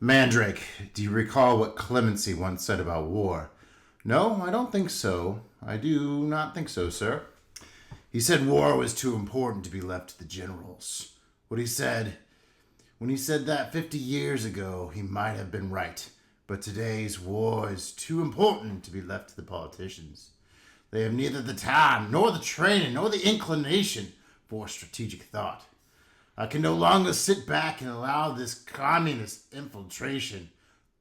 Mandrake, do you recall what Clemency once said about war? No, I don't think so. I do not think so, sir. He said war was too important to be left to the generals. When he said that 50 years ago, he might have been right. But today's war is too important to be left to the politicians. They have neither the time, nor the training, nor the inclination for strategic thought. I can no longer sit back and allow this communist infiltration,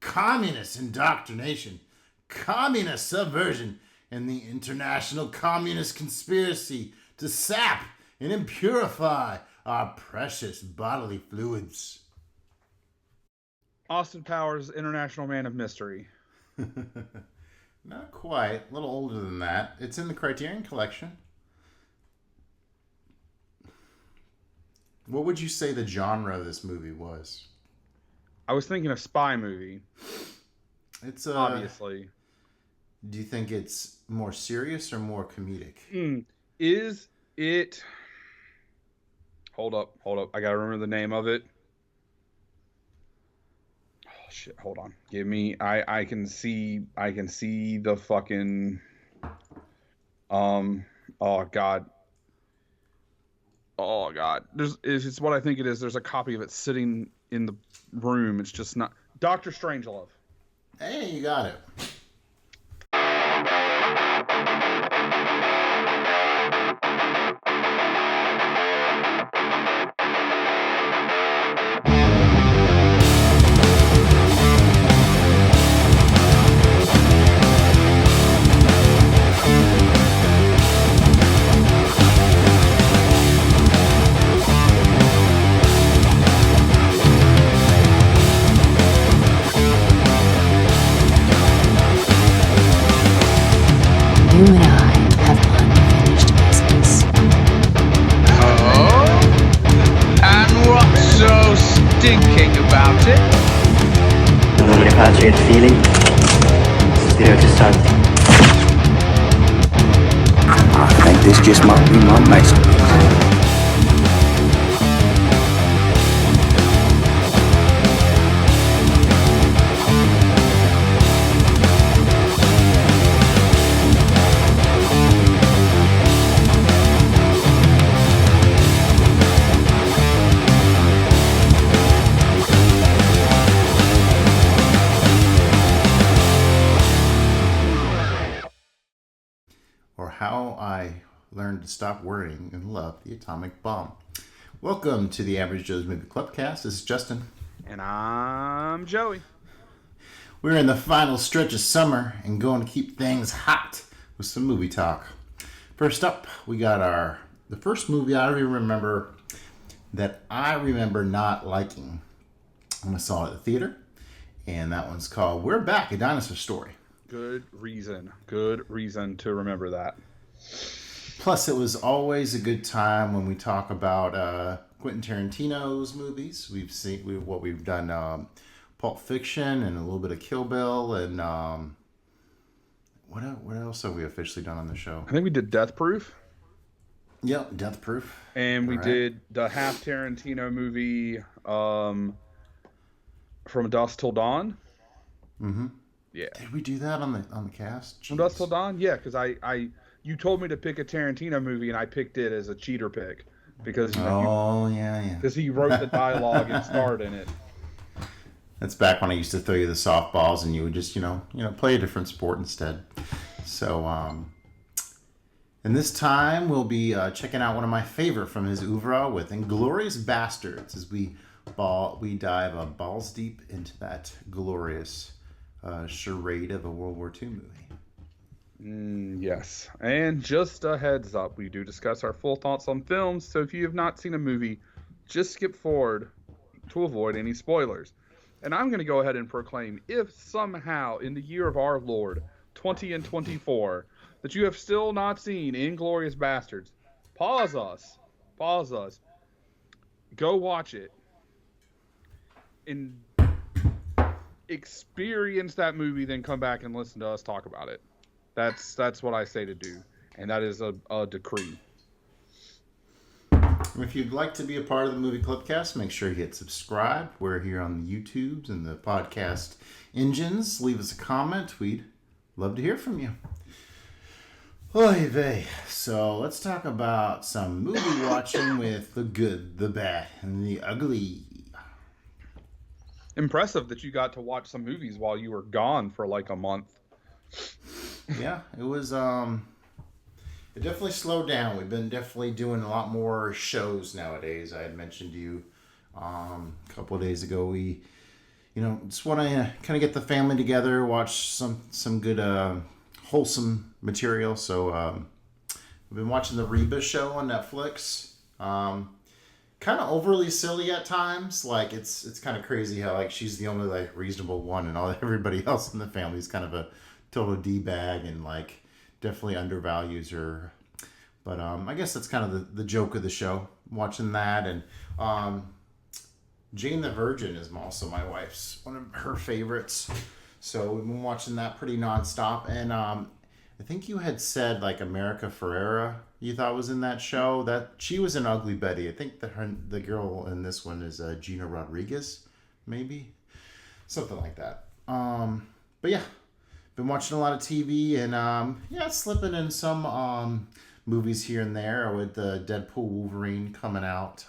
communist indoctrination, communist subversion, and the international communist conspiracy to sap and impurify our precious bodily fluids. Austin Powers, International Man of Mystery. Not quite. A little older than that. It's in the Criterion Collection. What would you say the genre of this movie was? I was thinking a spy movie. It's obviously. Do you think it's more serious or more comedic? Is it... Hold up. I gotta remember the name of it. Oh shit, hold on. Give me... I can see the fucking... Oh god. It's what I think it is. There's a copy of it sitting in the room. It's just not... Dr. Strangelove. Hey, you got it. You and I have unfinished business. Oh? And what's so stinking about it? Non è facile il feeling. Spirit is something. I think this just might be my masterpiece. How I Learned to Stop Worrying and Love the Atomic Bomb. Welcome to the Average Joe's Movie Clubcast. This is Justin. And I'm Joey. We're in the final stretch of summer and going to keep things hot with some movie talk. First up, we got the first movie I remember not liking when I saw it at the theater. And that one's called We're Back, a Dinosaur Story. Good reason to remember that. Plus, it was always a good time when we talk about Quentin Tarantino's movies. We've done Pulp Fiction and a little bit of Kill Bill, and what else have we officially done on the show? I think we did Death Proof. Yep, Death Proof. And we did the half Tarantino movie From Dusk Till Dawn. Mm-hmm. Yeah. Did we do that on the cast? Jeez. From Dusk Till Dawn? Yeah, because you told me to pick a Tarantino movie, and I picked it as a cheater pick because because he wrote the dialogue and starred in it. That's back when I used to throw you the softballs, and you would just play a different sport instead. So, and this time we'll be checking out one of my favorite from his oeuvre with Inglourious Basterds as we dive balls deep into that glorious charade of a World War II movie. Yes. And just a heads up, we do discuss our full thoughts on films, so if you have not seen a movie, just skip forward to avoid any spoilers. And I'm going to go ahead and proclaim, if somehow in the year of our Lord, 2024, that you have still not seen Inglourious Basterds, pause us, go watch it, and experience that movie, then come back and listen to us talk about it. That's what I say to do, and that is a decree. If you'd like to be a part of the Movie Clubcast, make sure you hit subscribe. We're here on the YouTubes and the podcast engines. Leave us a comment. We'd love to hear from you. Oy vey. So let's talk about some movie watching with the good, the bad, and the ugly. Impressive that you got to watch some movies while you were gone for like a month. Yeah, it was it definitely slowed down. We've been definitely doing a lot more shows nowadays. I had mentioned to you a couple of days ago. We, just want to kind of get the family together, watch some good wholesome material. So we've been watching the Reba show on Netflix. Kind of overly silly at times. Like it's kind of crazy how like she's the only like reasonable one, and everybody else in the family is kind of a total d-bag and like definitely undervalues her. But I guess that's kind of the joke of the show. Watching that, and Jane the Virgin is also my wife's one of her favorites. So we've been watching that pretty nonstop. And I think you had said like America Ferrera you thought was in that show. That she was in Ugly Betty. I think the girl in this one is Gina Rodriguez, maybe something like that. But yeah, been watching a lot of TV and slipping in some movies here and there with Deadpool Wolverine coming out.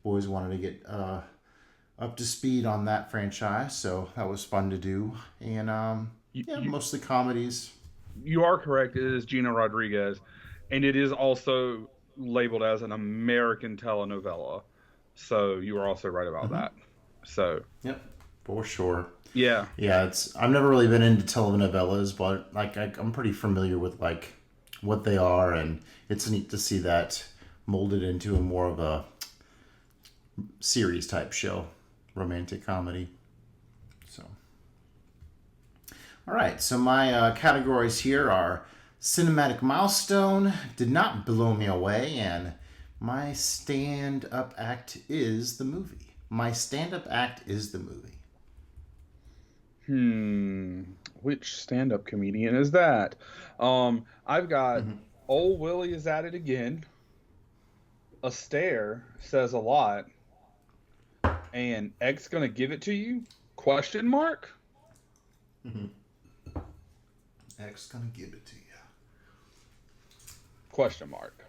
Boys wanted to get up to speed on that franchise, so that was fun to do. And mostly comedies. You are correct. It is Gina Rodriguez, and it is also labeled as an American telenovela. So you are also right about that. So yep, for sure. Yeah. I've never really been into telenovelas, but like I'm pretty familiar with like what they are, and it's neat to see that molded into a more of a series type show, romantic comedy. So. All right, so my categories here are cinematic milestone, did not blow me away, and my stand-up act is the movie. My stand-up act is the movie. Which stand-up comedian is that? I've got Old Willie is at it again. A stare says a lot. And X gonna give it to you? Question mark? X gonna give it to you. Question mark.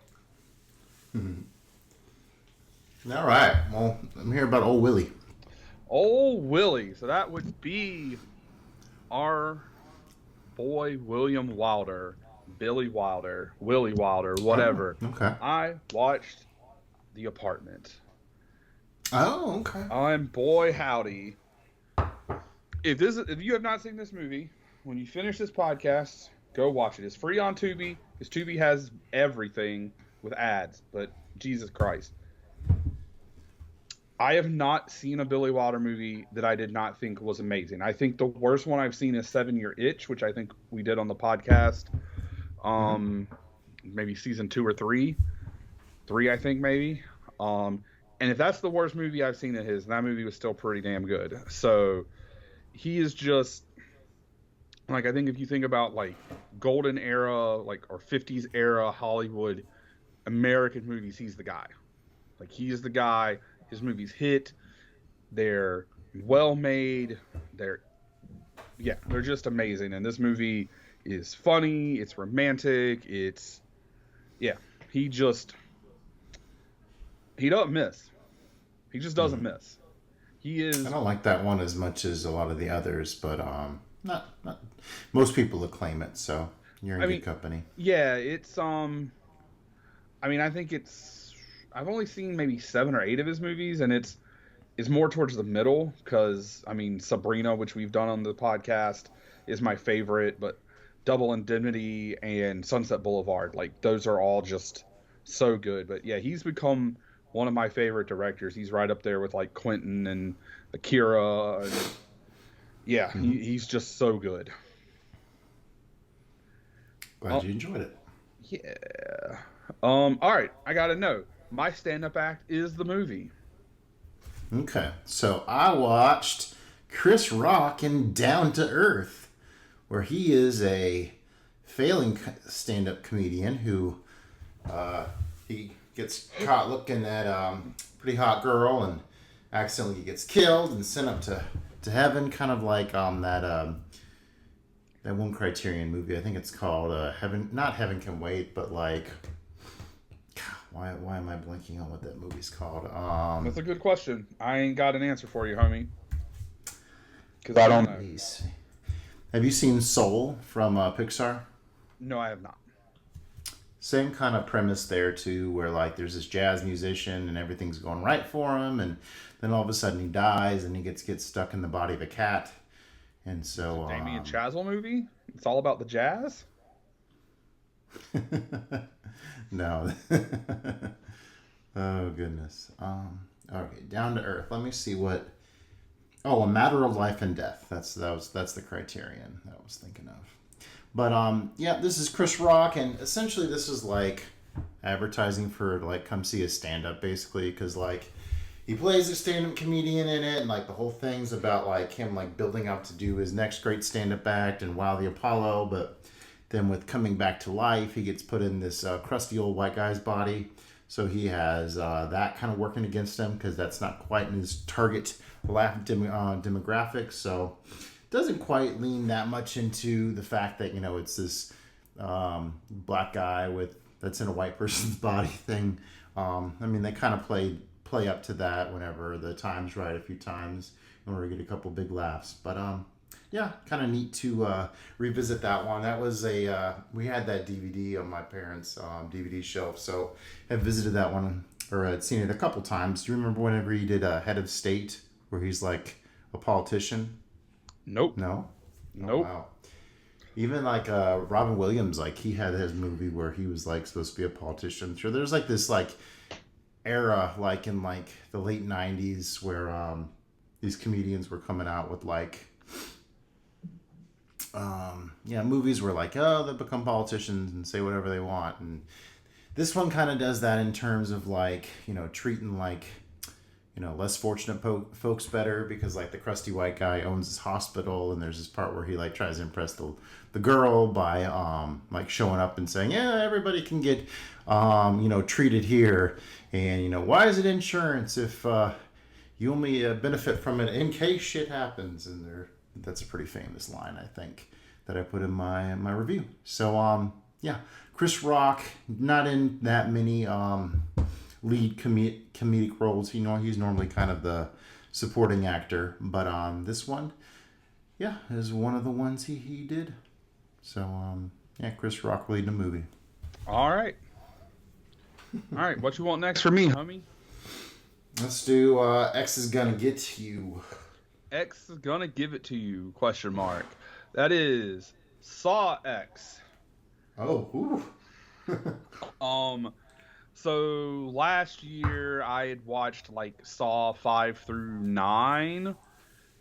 All right. Well, I'm here about Old Willie. Old Willie. So that would be our boy William Wilder, Billy Wilder, Willie Wilder, whatever. Oh, okay. I watched The Apartment. Oh, okay. And boy howdy. If you have not seen this movie, when you finish this podcast, go watch it. It's free on Tubi, because Tubi has everything with ads, but Jesus Christ. I have not seen a Billy Wilder movie that I did not think was amazing. I think the worst one I've seen is 7 Year Itch, which I think we did on the podcast. Maybe season 2 or 3. 3, I think, maybe. And if that's the worst movie I've seen of his, that movie was still pretty damn good. So he is just, like, I think if you think about like golden era, like, or 50s era Hollywood American movies, he's the guy. Like, he is the guy. His movies hit. They're well made. They're just amazing. And this movie is funny. It's romantic. He doesn't miss. He just doesn't miss. He is. I don't like that one as much as a lot of the others, but not most people acclaim it. So you're in good company. Yeah, it's I think I've only seen maybe 7 or 8 of his movies, and it's more towards the middle, because Sabrina, which we've done on the podcast, is my favorite, but Double Indemnity and Sunset Boulevard, like, those are all just so good. But yeah, he's become one of my favorite directors. He's right up there with like Quentin and Akira, and he's just so good. Glad you enjoyed it. Yeah. All right, I gotta know. My stand-up act is the movie. Okay, so I watched Chris Rock in Down to Earth, where he is a failing stand-up comedian who he gets caught looking at pretty hot girl and accidentally gets killed and sent up to heaven, kind of like that one Criterion movie. I think it's called Heaven. Not Heaven Can Wait, but like. Why am I blanking on what that movie's called? That's a good question. I ain't got an answer for you, homie. Because I don't know. Have you seen Soul from Pixar? No, I have not. Same kind of premise there too, where like there's this jazz musician and everything's going right for him, and then all of a sudden he dies and he gets stuck in the body of a cat, and so Damien Chazelle movie. It's all about the jazz. No. Oh goodness. Okay, Down to Earth. Let me see what. Oh, A Matter of Life and Death. That's the Criterion that I was thinking of. But yeah, this is Chris Rock, and essentially this is like advertising for like come see a stand-up basically, because like he plays a stand-up comedian in it, and like the whole thing's about like him like building up to do his next great stand-up act and Wow the Apollo, but then with coming back to life, he gets put in this crusty old white guy's body. So he has that kind of working against him because that's not quite in his target laugh demographic. So doesn't quite lean that much into the fact that, you know, it's this black guy that's in a white person's body thing. I mean, they kind of play up to that whenever the time's right a few times in order to get a couple big laughs. But yeah, kind of neat to revisit that one. That was we had that DVD on my parents' DVD shelf, so I've visited that one, or I'd seen it a couple times. Do you remember whenever he did Head of State, where he's like a politician? Nope. No? Nope. Oh, wow. Even like Robin Williams, like he had his movie where he was like supposed to be a politician. Sure, there's like this like era, like in like the late 90s, where these comedians were coming out with like movies where like, oh, they become politicians and say whatever they want, and this one kind of does that in terms of like, you know, treating like, you know, less fortunate folks better, because like the crusty white guy owns this hospital, and there's this part where he like tries to impress the girl by like showing up and saying, yeah, everybody can get you know, treated here, and you know, why is it insurance if you only benefit from it in case shit happens? And that's a pretty famous line, I think, that I put in my review. So yeah, Chris Rock, not in that many lead comedic roles. You know, he's normally kind of the supporting actor, but this one, yeah, is one of the ones he did. So yeah, Chris Rock leading a movie. All right, what you want next for me, homie? Let's do X is Gonna Get You. X is gonna give it to you? ? That is Saw X. Oh, ooh. So last year I had watched like Saw 5 through 9.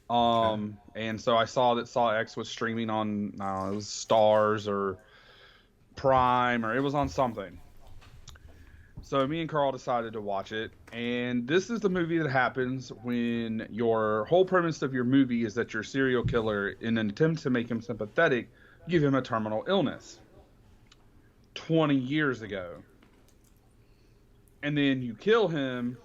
And so I saw that Saw X was streaming on, I don't know, it was Stars or Prime, or it was on something. So me and Carl decided to watch it, and this is the movie that happens when your whole premise of your movie is that your serial killer, in an attempt to make him sympathetic, give him a terminal illness 20 years ago. And then you kill him,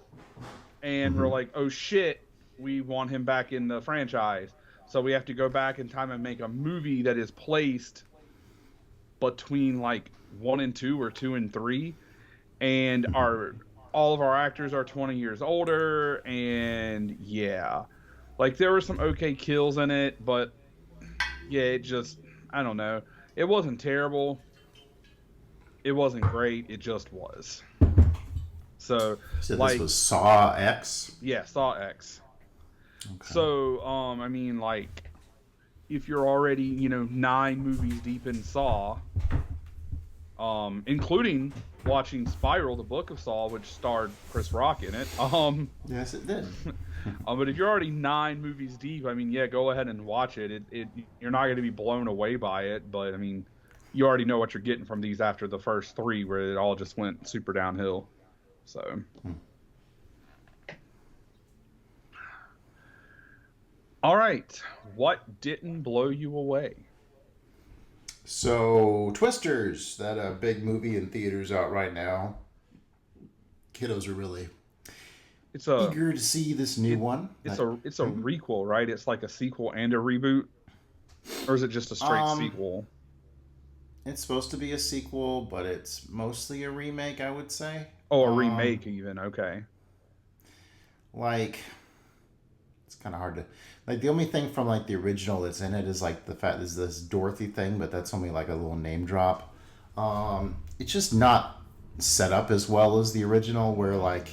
and we're like, oh shit, we want him back in the franchise. So we have to go back in time and make a movie that is placed between like 1 and 2 or 2 and 3. And all of our actors are 20 years older, and yeah, like there were some okay kills in it, but yeah, it just, I don't know, it wasn't terrible, it wasn't great, it just was. So like, this was Saw X? Yeah, Saw X. Okay. So I mean, like, if you're already, you know, 9 movies deep in Saw, including watching Spiral, the Book of Saw, which starred Chris Rock in it. Yes, it did. But if you're already 9 movies deep, I mean, yeah, go ahead and watch it. You're not going to be blown away by it, but I mean, you already know what you're getting from these after the first 3, where it all just went super downhill. So. All right, what didn't blow you away? So, Twisters, that big movie in theaters out right now. kiddos are really It's a eager to see this new one. it's a requel, right? It's like a sequel and a reboot, or is it just a straight sequel? It's supposed to be a sequel, but it's mostly a remake, I would say. Oh, a remake even. Okay. Like, it's kind of hard to like. The only thing from like the original that's in it is like the fact is this Dorothy thing, but that's only like a little name drop. It's just not set up as well as the original, where like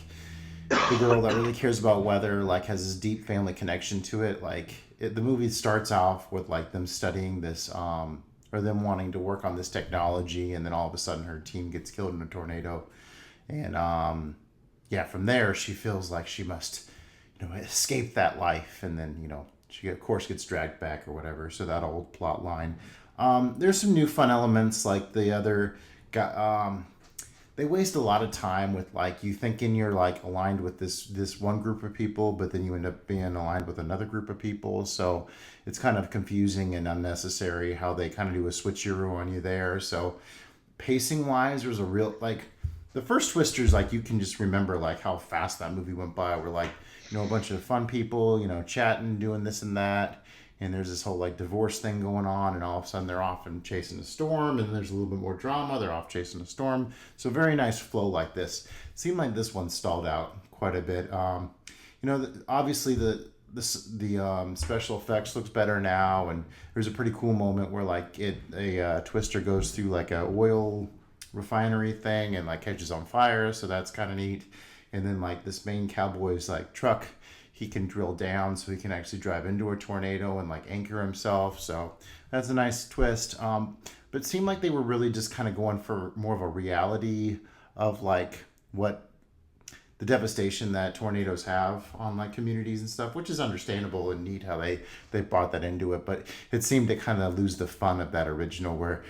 the girl that really cares about weather like has this deep family connection to it. Like the movie starts off with like them studying this or them wanting to work on this technology, and then all of a sudden her team gets killed in a tornado, and yeah, from there she feels like she must escape that life, and then she of course gets dragged back or whatever. So that old plot line. There's some new fun elements, like the other guy. They waste a lot of time with like you thinking you're like aligned with this one group of people, but then you end up being aligned with another group of people. So it's kind of confusing and unnecessary how they kind of do a switcheroo on you there. So pacing wise, there's a real like the first Twisters, like you can just remember like how fast that movie went by. We're like a bunch of fun people chatting, doing this and that. And there's this whole like divorce thing going on, and all of a sudden they're off and chasing a storm, and there's a little bit more drama. They're off chasing a storm. So very nice flow like this. It seemed like this one stalled out quite a bit. Obviously the special effects looks better now, and there's a pretty cool moment where like a Twister goes through like a oil refinery thing and like catches on fire. So that's kind of neat. And then like this main cowboy's like truck, he can drill down so he can actually drive into a tornado and like anchor himself. So that's a nice twist. But it seemed like they were really just kind of going for more of a reality of like what the devastation that tornadoes have on like communities and stuff, which is understandable and neat how they brought that into it. But it seemed to kind of lose the fun of that original, or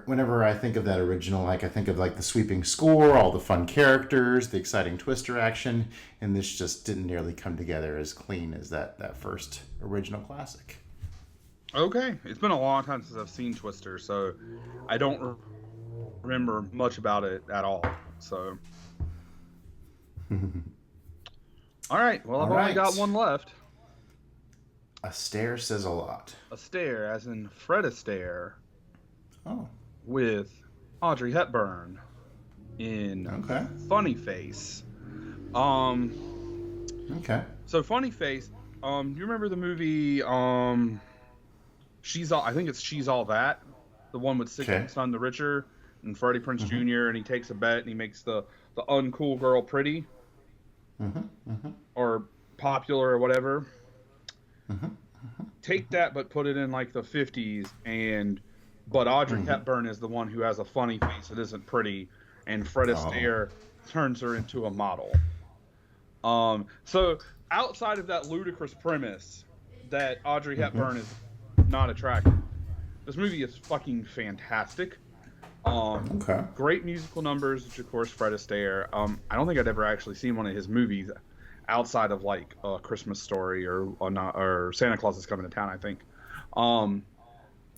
whenever I think of that original, like I think of like the sweeping score, all the fun characters, the exciting Twister action, and this just didn't nearly come together as clean as that first original classic. Okay, it's been a long time since I've seen Twister, so I don't remember much about it at all. So, all right, well I've only got one left. A stare says a lot. A stare, as in Fred Astaire. Oh. With Audrey Hepburn in Funny Face. Okay. So Funny Face, do you remember the movie She's All, I think it's She's All That, the one with Six Son the Richer and Freddie Prinze Jr., and he takes a bet and he makes the uncool girl pretty or popular or whatever. Take that but put it in like the 50s, but Audrey Hepburn is the one who has a funny face that isn't pretty, and Fred Astaire turns her into a model. So outside of that ludicrous premise that Audrey Hepburn is not attractive, this movie is fucking fantastic. Great musical numbers, which of course Fred Astaire. I don't think I'd ever actually seen one of his movies outside of like A Christmas Story or Santa Claus Is Coming to Town, I think.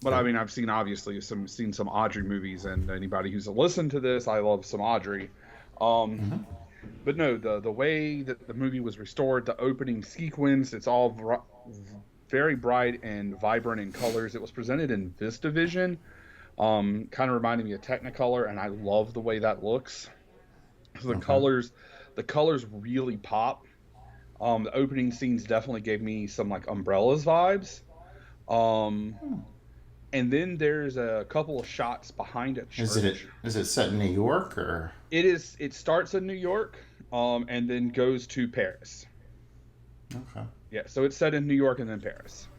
But I mean, I've seen some Audrey movies, and anybody who's listened to this, I love some Audrey. But no, the way that the movie was restored, the opening sequence, it's all very bright and vibrant in colors. It was presented in VistaVision, kind of reminding me of Technicolor, and I love the way that looks. So the colors really pop. The opening scenes definitely gave me some like Umbrellas vibes. And then there's a couple of shots behind a church. Is it set in New York or? It is. It starts in New York, and then goes to Paris. Okay. Yeah, so it's set in New York and then Paris.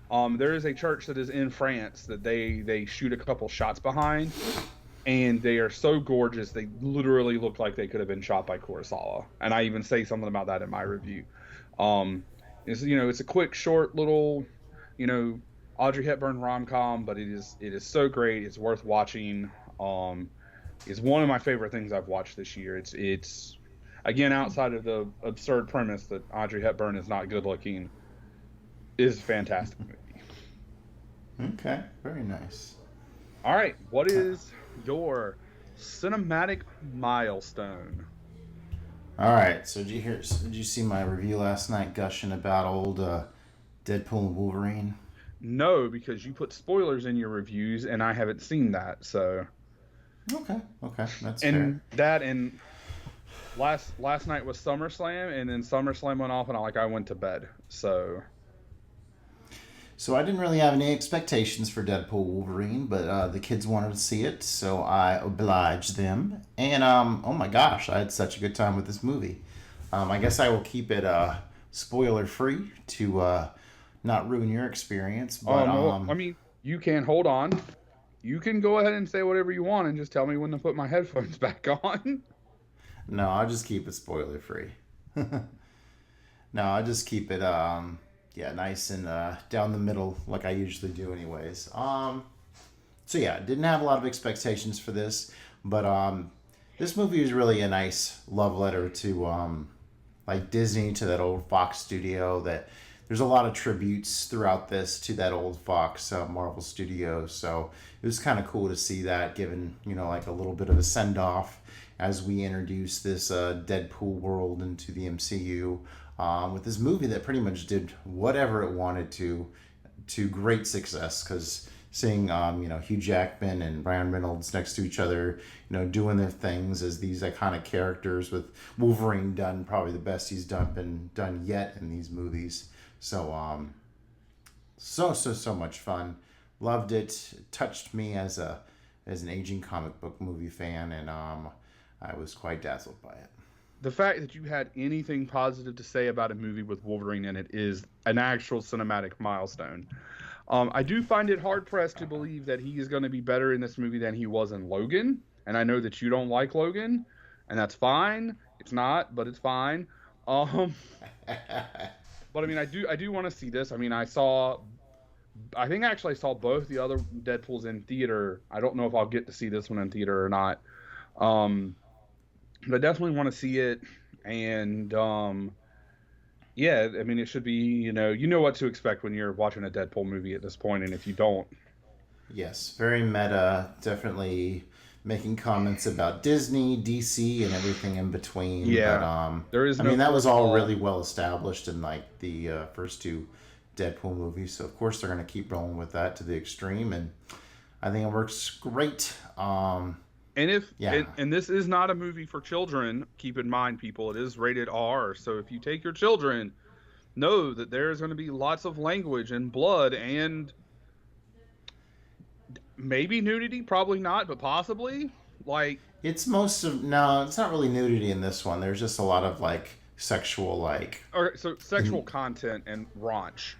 There is a church that is in France that they shoot a couple shots behind, and they are so gorgeous they literally look like they could have been shot by Kurosawa. And I even say something about that in my review. It's a quick, short little, Audrey Hepburn rom-com, but it is so great. It's worth watching. It's one of my favorite things I've watched this year. It's again, outside of the absurd premise that Audrey Hepburn is not good looking, is a fantastic movie. Okay, very nice. All right, what is your cinematic milestone? All right. So did you see my review last night gushing about old Deadpool and Wolverine? No, because you put spoilers in your reviews, and I haven't seen that. So, Okay. Okay. That's fair. and that and last night was SummerSlam, and then SummerSlam went off, and I went to bed. So, So I didn't really have any expectations for Deadpool Wolverine, but the kids wanted to see it, so I obliged them. And oh my gosh, I had such a good time with this movie. I guess I will keep it spoiler free to not ruin your experience. But well, I mean, you can hold on. You can go ahead and say whatever you want, and just tell me when to put my headphones back on. no, I'll just keep it spoiler free. No, I'll just keep it yeah, nice and down the middle like I usually do anyways. So yeah, didn't have a lot of expectations for this, but this movie is really a nice love letter to like Disney, to that old Fox studio. That there's a lot of tributes throughout this to that old Fox Marvel studio. So it was kind of cool to see that, given like a little bit of a send off as we introduce this Deadpool world into the MCU. With this movie that pretty much did whatever it wanted to great success, because seeing Hugh Jackman and Ryan Reynolds next to each other, doing their things as these iconic characters, with Wolverine done probably the best he's been done yet in these movies. So so much fun. Loved it. It touched me as an aging comic book movie fan, and I was quite dazzled by it. The fact that you had anything positive to say about a movie with Wolverine in it is an actual cinematic milestone. I do find it hard-pressed to believe that he is going to be better in this movie than he was in Logan. And I know that you don't like Logan, and that's fine. It's not, but it's fine. But I mean, I do want to see this. I mean, I think actually I saw both the other Deadpools in theater. I don't know if I'll get to see this one in theater or not. But I definitely want to see it, and yeah, I mean, it should be, you know what to expect when you're watching a Deadpool movie at this point, and if you don't, yes, very meta, definitely making comments about Disney, DC, and everything in between. Yeah, but there is. I mean, that was all really well established in like the first two Deadpool movies, so of course they're going to keep rolling with that to the extreme, and I think it works great. And this is not a movie for children, keep in mind, people, it is rated R. So if you take your children, know that there's going to be lots of language and blood and maybe nudity, probably not, but possibly. Like, it's it's not really nudity in this one. There's just a lot of like sexual so sexual content and raunch.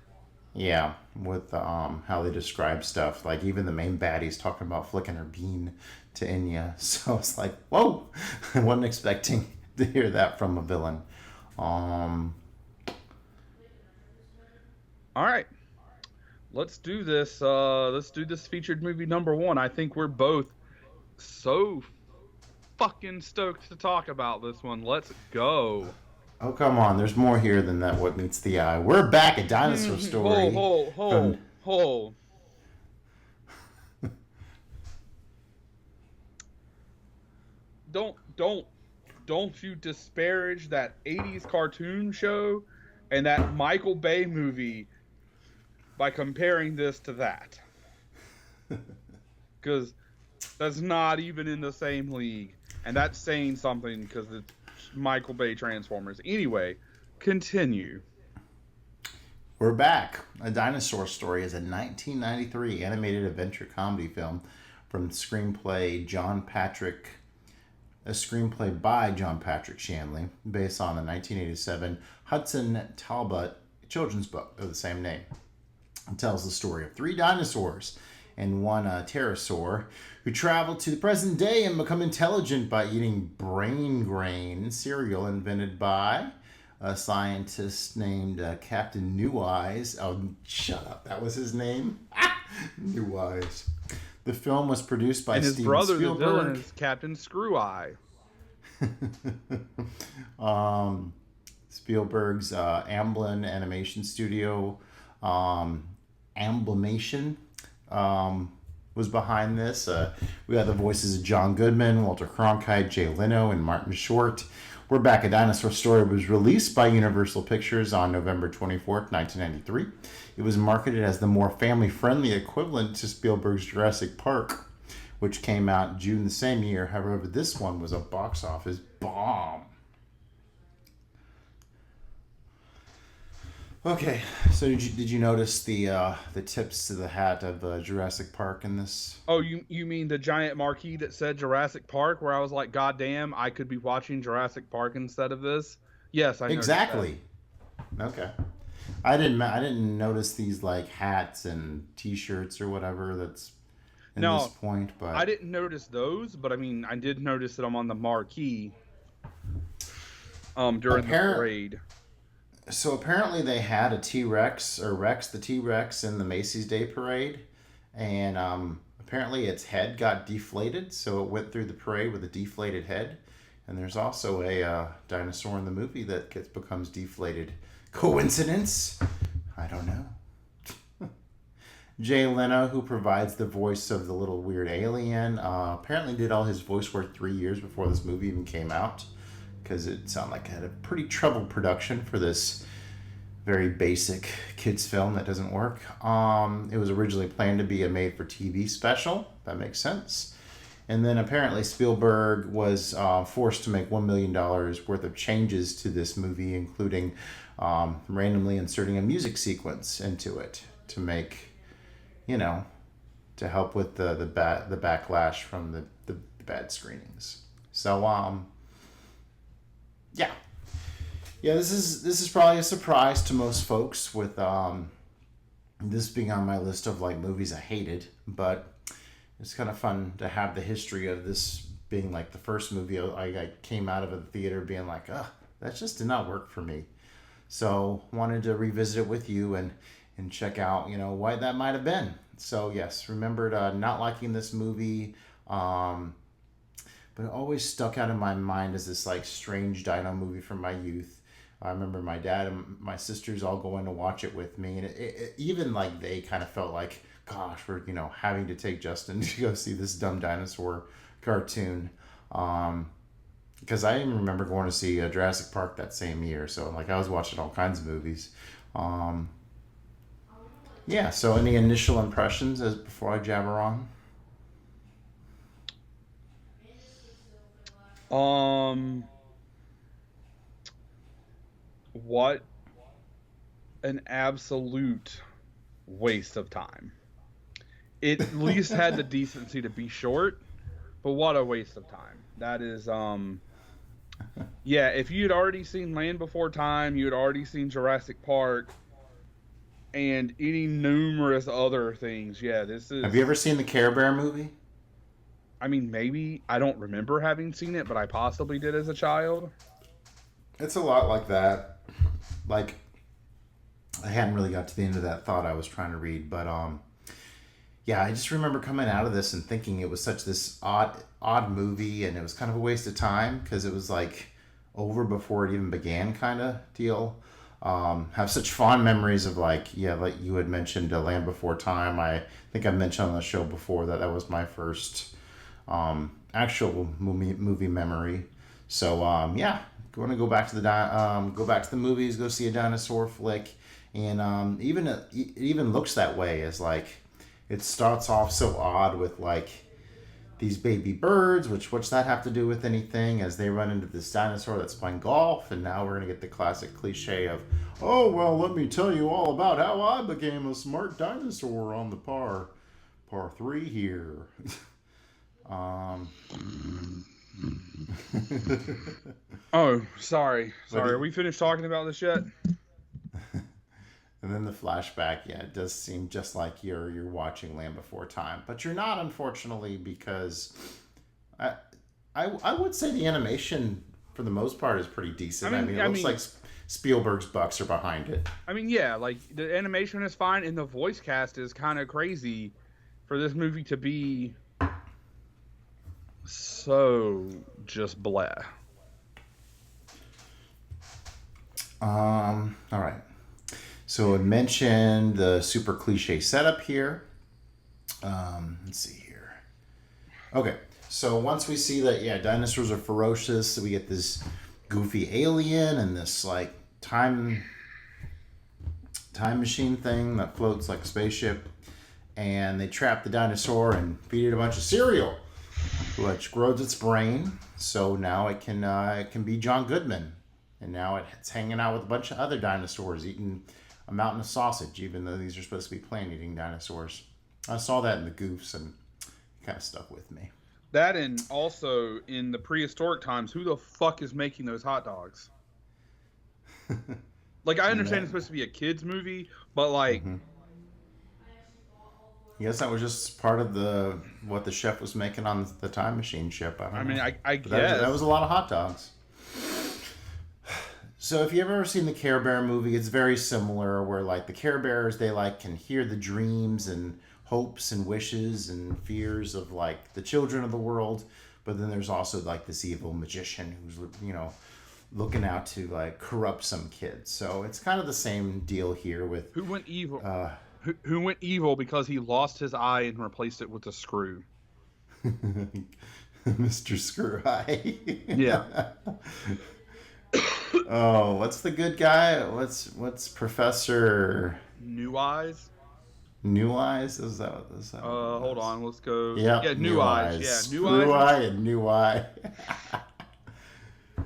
Yeah, with how they describe stuff. Like even the main baddie's talking about flicking her bean to Enya. So it's like, whoa! I wasn't expecting to hear that from a villain. All right, let's do this. Let's do this featured movie number one. I think we're both so fucking stoked to talk about this one. Let's go. Oh, come on. There's more here than that what meets the eye. We're back at Dinosaur Story. Hold. Don't you disparage that 80s cartoon show and that Michael Bay movie by comparing this to that. Because that's not even in the same league. And that's saying something, because it's Michael Bay Transformers. Anyway, continue. We're back. A Dinosaur Story is a 1993 animated adventure comedy film from screenplay a screenplay by John Patrick Shanley, based on a 1987 Hudson Talbot children's book of the same name. It tells the story of three dinosaurs and one pterosaur who travel to the present day and become intelligent by eating brain grain cereal invented by a scientist named Captain New Eyes. Oh, shut up. That was his name? New Eyes. The film was produced by Steven Spielberg. And his brother, the villain, is Captain Screw Eye. Spielberg's Amblin Animation Studio, Amblimation, was behind this. We got the voices of John Goodman, Walter Cronkite, Jay Leno, and Martin Short. We're Back, a Dinosaur Story was released by Universal Pictures on November 24th, 1993. It was marketed as the more family-friendly equivalent to Spielberg's Jurassic Park, which came out June the same year. However, this one was a box office bomb. Okay, so did you notice the tips to the hat of Jurassic Park in this? Oh, you mean the giant marquee that said Jurassic Park, where I was like, God damn, I could be watching Jurassic Park instead of this? Yes, I noticed Exactly. Okay. I didn't notice these like hats and T-shirts or whatever that's in this point, but I didn't notice those, but I mean, I did notice that I'm on the marquee during the parade. So apparently they had a T-Rex or Rex the T-Rex in the Macy's Day Parade, and apparently its head got deflated, so it went through the parade with a deflated head. And there's also a dinosaur in the movie that becomes deflated. Coincidence? I don't know. Jay Leno, who provides the voice of the little weird alien, apparently did all his voice work 3 years before this movie even came out, because it sounded like it had a pretty troubled production for this very basic kids film that doesn't work. It was originally planned to be a made-for-TV special. That makes sense. And then apparently Spielberg was forced to make $1 million worth of changes to this movie, including randomly inserting a music sequence into it to make, to help with the backlash from the bad screenings. So, yeah, this is probably a surprise to most folks with this being on my list of like movies I hated, but it's kind of fun to have the history of this being like the first movie I came out of the theater being like, that just did not work for me. So wanted to revisit it with you and check out, why that might have been. So yes, remembered not liking this movie, but it always stuck out in my mind as this like strange dino movie from my youth. I remember my dad and my sisters all going to watch it with me, and it even like they kind of felt like, gosh, we're having to take Justin to go see this dumb dinosaur cartoon, because I even remember going to see Jurassic Park that same year. So like I was watching all kinds of movies. Yeah. So any initial impressions as before I jabber on? What an absolute waste of time. It at least had the decency to be short, but what a waste of time. That is, yeah, if you'd already seen Land Before Time, you'd already seen Jurassic Park, and any numerous other things, yeah, this is... Have you ever seen the Care Bear movie? I mean, maybe. I don't remember having seen it, but I possibly did as a child. It's a lot like that. Like, I hadn't really got to the end of that thought I was trying to read, but yeah, I just remember coming out of this and thinking it was such this odd movie, and it was kind of a waste of time because it was like over before it even began kind of deal. Have such fond memories of like you had mentioned Land Before Time. I think I mentioned on the show before that was my first actual movie memory. So yeah, going to go back to the movies, go see a dinosaur flick, and it even looks that way as like it starts off so odd with like these baby birds, what's that have to do with anything, as they run into this dinosaur that's playing golf, and now we're gonna get the classic cliche of, oh well, let me tell you all about how I became a smart dinosaur on the par 3 here. Oh, sorry. Are we finished talking about this yet? And then the flashback, yeah, it does seem just like you're watching Land Before Time, but you're not, unfortunately, because I would say the animation for the most part is pretty decent. I mean, it looks like Spielberg's bucks are behind it. I mean, yeah, like the animation is fine, and the voice cast is kind of crazy for this movie to be so just blah. All right. So I mentioned the super cliche setup here. Let's see here. Okay, so once we see that, yeah, dinosaurs are ferocious, so we get this goofy alien and this like time machine thing that floats like a spaceship, and they trap the dinosaur and feed it a bunch of cereal, which grows its brain. So now it can be John Goodman, and now it's hanging out with a bunch of other dinosaurs eating a mountain of sausage, even though these are supposed to be plant-eating dinosaurs. I saw that in the Goofs, and it kind of stuck with me. That, and also in the prehistoric times, who the fuck is making those hot dogs? Like, I understand it's supposed to be a kids movie, but like, I guess that was just part of what the chef was making on the time machine ship. I mean, I guess that was a lot of hot dogs. So if you've ever seen the Care Bear movie, it's very similar, where like the Care Bears, they like can hear the dreams and hopes and wishes and fears of like the children of the world, but then there's also like this evil magician who's, you know, looking out to like corrupt some kids. So it's kind of the same deal here with who went evil. Who went evil because he lost his eye and replaced it with a screw. Mr. Screw Eye. Yeah. Oh, what's the good guy? What's Professor New Eyes? New Eyes? Is that? Hold on, let's go. Yeah, New Eyes. Yeah, New Eyes. Screw Eye and New Eye.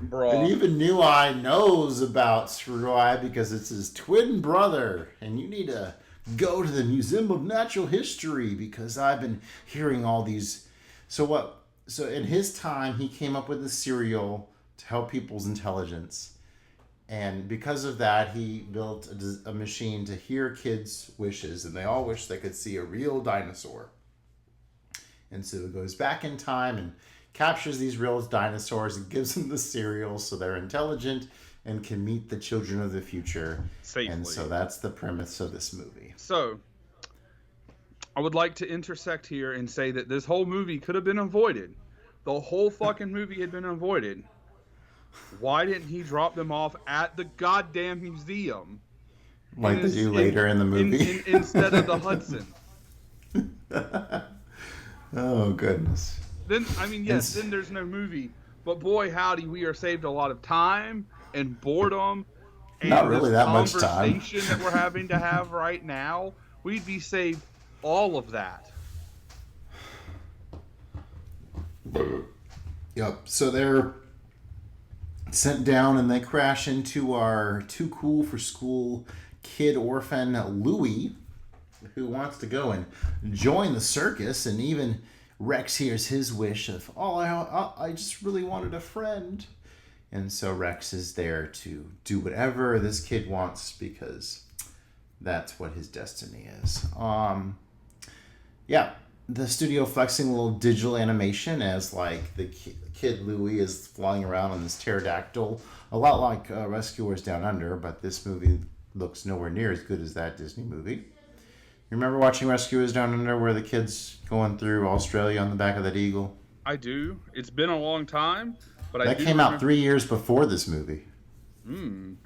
Bro. And even New Eye knows about Screw Eye because it's his twin brother, and you need to go to the Museum of Natural History because I've been hearing all these. So in his time, he came up with a cereal to help people's intelligence. And because of that, he built a machine to hear kids' wishes, and they all wish they could see a real dinosaur. And so it goes back in time and captures these real dinosaurs and gives them the cereal so they're intelligent and can meet the children of the future safely. And so that's the premise of this movie. So I would like to intersect here and say that this whole movie could have been avoided. The whole fucking movie had been avoided. Why didn't he drop them off at the goddamn museum? Like they do later in the movie? Instead of the Hudson. Oh, goodness. Then, I mean, yes, then there's no movie. But boy, howdy, we are saved a lot of time and boredom. And not really that much time. Conversation that we're having to have right now, we'd be saved all of that. Yep. So they're sent down and they crash into our too cool for school kid orphan Louie, who wants to go and join the circus, and even Rex hears his wish of, I just really wanted a friend. And so Rex is there to do whatever this kid wants because that's what his destiny is. Yeah, the studio flexing a little digital animation as like the kid Louie is flying around on this pterodactyl, a lot like Rescuers Down Under, but this movie looks nowhere near as good as that Disney movie. You remember watching Rescuers Down Under where the kid's going through Australia on the back of that eagle? I do. It's been a long time, but that came out 3 years before this movie. And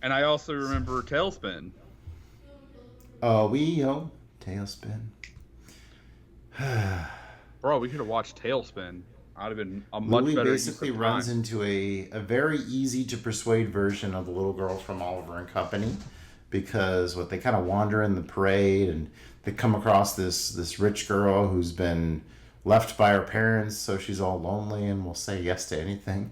I also remember Tailspin. Oh, Tailspin. Bro, we could have watched Tailspin. I'd have been a much Louie better. Basically runs into a very easy to persuade version of the little girl from Oliver and Company, because they kind of wander in the parade and they come across this rich girl who's been left by her parents, so she's all lonely and will say yes to anything.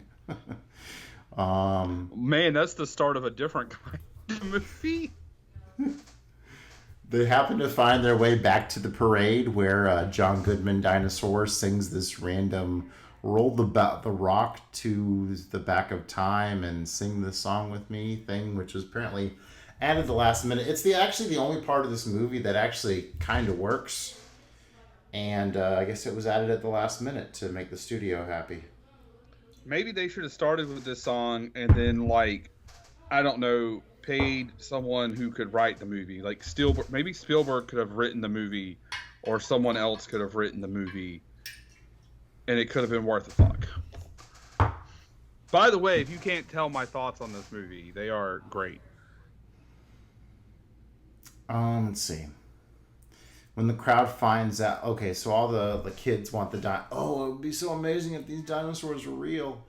Man, that's the start of a different kind of movie. They happen to find their way back to the parade where John Goodman Dinosaur sings this random roll the rock to the back of time and sing this song with me thing, which was apparently added the last minute. It's actually the only part of this movie that actually kind of works. And I guess it was added at the last minute to make the studio happy. Maybe they should have started with this song and then, I don't know, paid someone who could write the movie. Like Spielberg, maybe Spielberg could have written the movie, or someone else could have written the movie, and it could have been worth a fuck. By the way, if you can't tell my thoughts on this movie, they are great. Let's see. when the crowd finds out, okay, so all the kids want oh, it would be so amazing if these dinosaurs were real.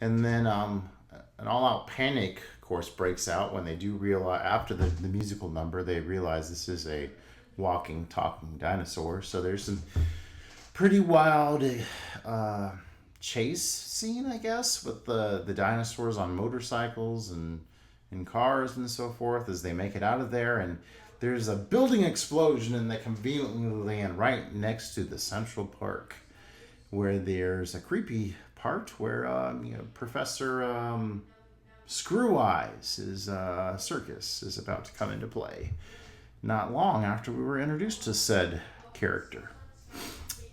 And then an all-out panic, of course, breaks out when they do realize, after the musical number, they realize this is a walking, talking dinosaur. So there's some pretty wild chase scene, I guess, with the dinosaurs on motorcycles and in cars and so forth as they make it out of there. And there's a building explosion, and they conveniently land right next to the Central Park, where there's a creepy part where Professor Screw Eyes' circus is about to come into play. Not long after we were introduced to said character.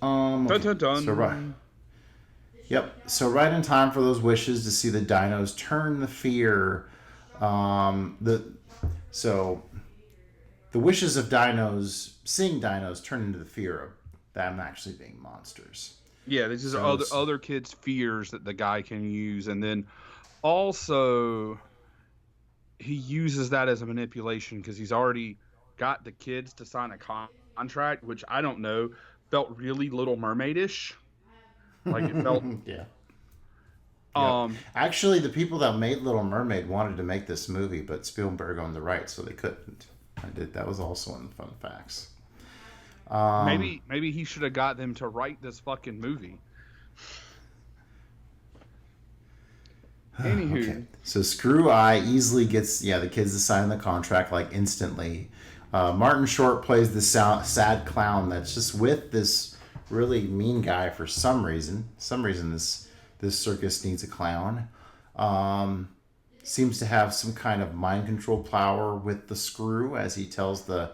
Dun, dun, dun. So right in time for those wishes to see the dinos turn the fear. The wishes of dinos, seeing dinos turn into the fear of them actually being monsters. Yeah, this is other kids' fears that the guy can use, and then also he uses that as a manipulation because he's already got the kids to sign a contract, which I don't know, felt really Little Mermaid-ish. Like it felt. Yeah. Actually, the people that made Little Mermaid wanted to make this movie, but Spielberg owned the rights, so they couldn't. That was also in the fun facts. Maybe he should have got them to write this fucking movie. Anywho. Okay. So Screw Eye easily gets the kids to sign the contract like instantly. Martin Short plays the sad clown that's just with this really mean guy for some reason. This circus needs a clown. Seems to have some kind of mind control power with the Screw as he tells the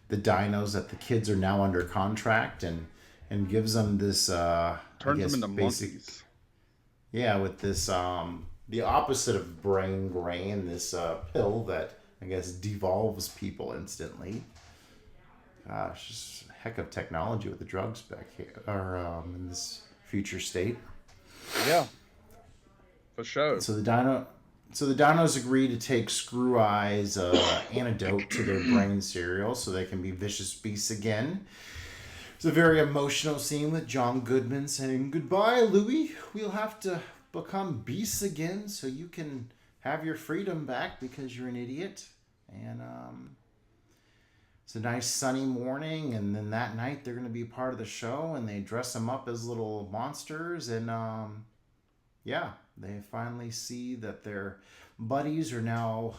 dinos that the kids are now under contract and gives them this turns them into monkeys. Yeah, with this the opposite of brain grain, this pill that I guess devolves people instantly. Gosh, just a heck of technology with the drugs back here or in this future state. Yeah, for sure. So the dinos agree to take Screw Eye's antidote to their brain cereal so they can be vicious beasts again. It's a very emotional scene with John Goodman saying, "Goodbye, Louie. We'll have to become beasts again so you can have your freedom back because you're an idiot." And it's a nice sunny morning, and then that night they're going to be part of the show, and they dress them up as little monsters, and they finally see that their buddies are now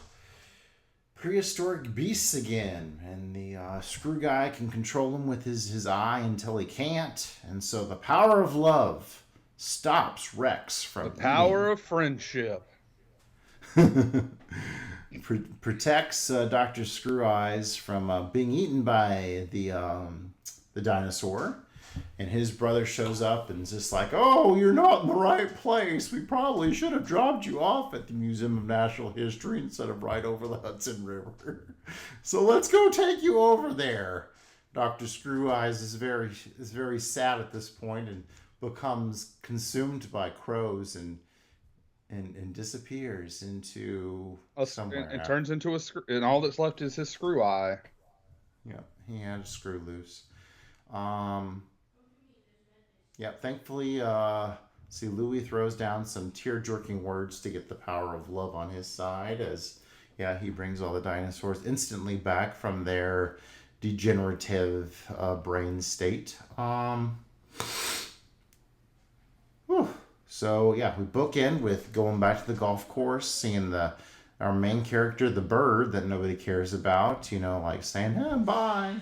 prehistoric beasts again, and the Screw Guy can control them with his eye until he can't, and so the power of love stops Rex from the power of friendship. Protects Dr. Screw Eyes from being eaten by the dinosaur, and his brother shows up and is just like, "Oh, you're not in the right place. We probably should have dropped you off at the Museum of Natural History instead of right over the Hudson River. So let's go take you over there." Dr. Screw Eyes is very sad at this point and becomes consumed by crows and disappears into somewhere. And turns into a screw, and all that's left is his Screw Eye. Yeah, he had a screw loose. Thankfully, see, Louis throws down some tear-jerking words to get the power of love on his side as, he brings all the dinosaurs instantly back from their degenerative brain state. So, we bookend with going back to the golf course, seeing our main character, the bird that nobody cares about, saying, bye.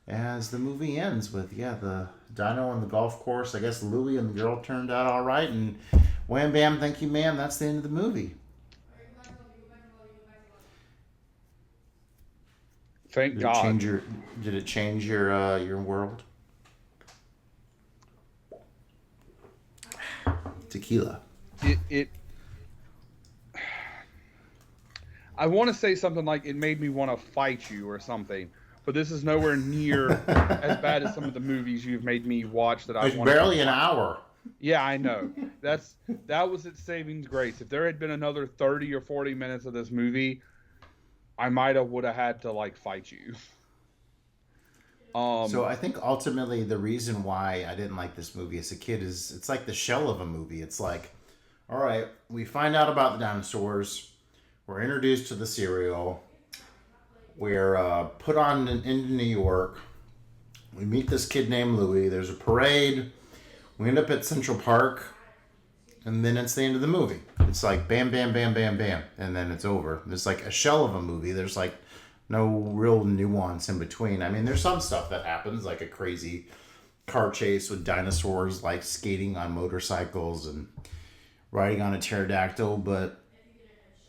As the movie ends with, the dino on the golf course. I guess Louie and the girl turned out all right, and wham bam, thank you ma'am, that's the end of the movie. Thank God. Did it change your world? Tequila. I want to say something like it made me want to fight you or something, but this is nowhere near as bad as some of the movies you've made me watch that I want. It's barely an hour. Yeah, I know. That was its saving grace. If there had been another 30 or 40 minutes of this movie, I would have had to fight you. So I think ultimately the reason why I didn't like this movie as a kid is it's like the shell of a movie. It's like, all right, we find out about the dinosaurs. We're introduced to the cereal. We're put on into New York. We meet this kid named Louie. There's a parade. We end up at Central Park. And then it's the end of the movie. It's like bam, bam, bam, bam, bam. And then it's over. It's like a shell of a movie. There's like no real nuance in between. I mean, there's some stuff that happens, like a crazy car chase with dinosaurs like skating on motorcycles and riding on a pterodactyl, but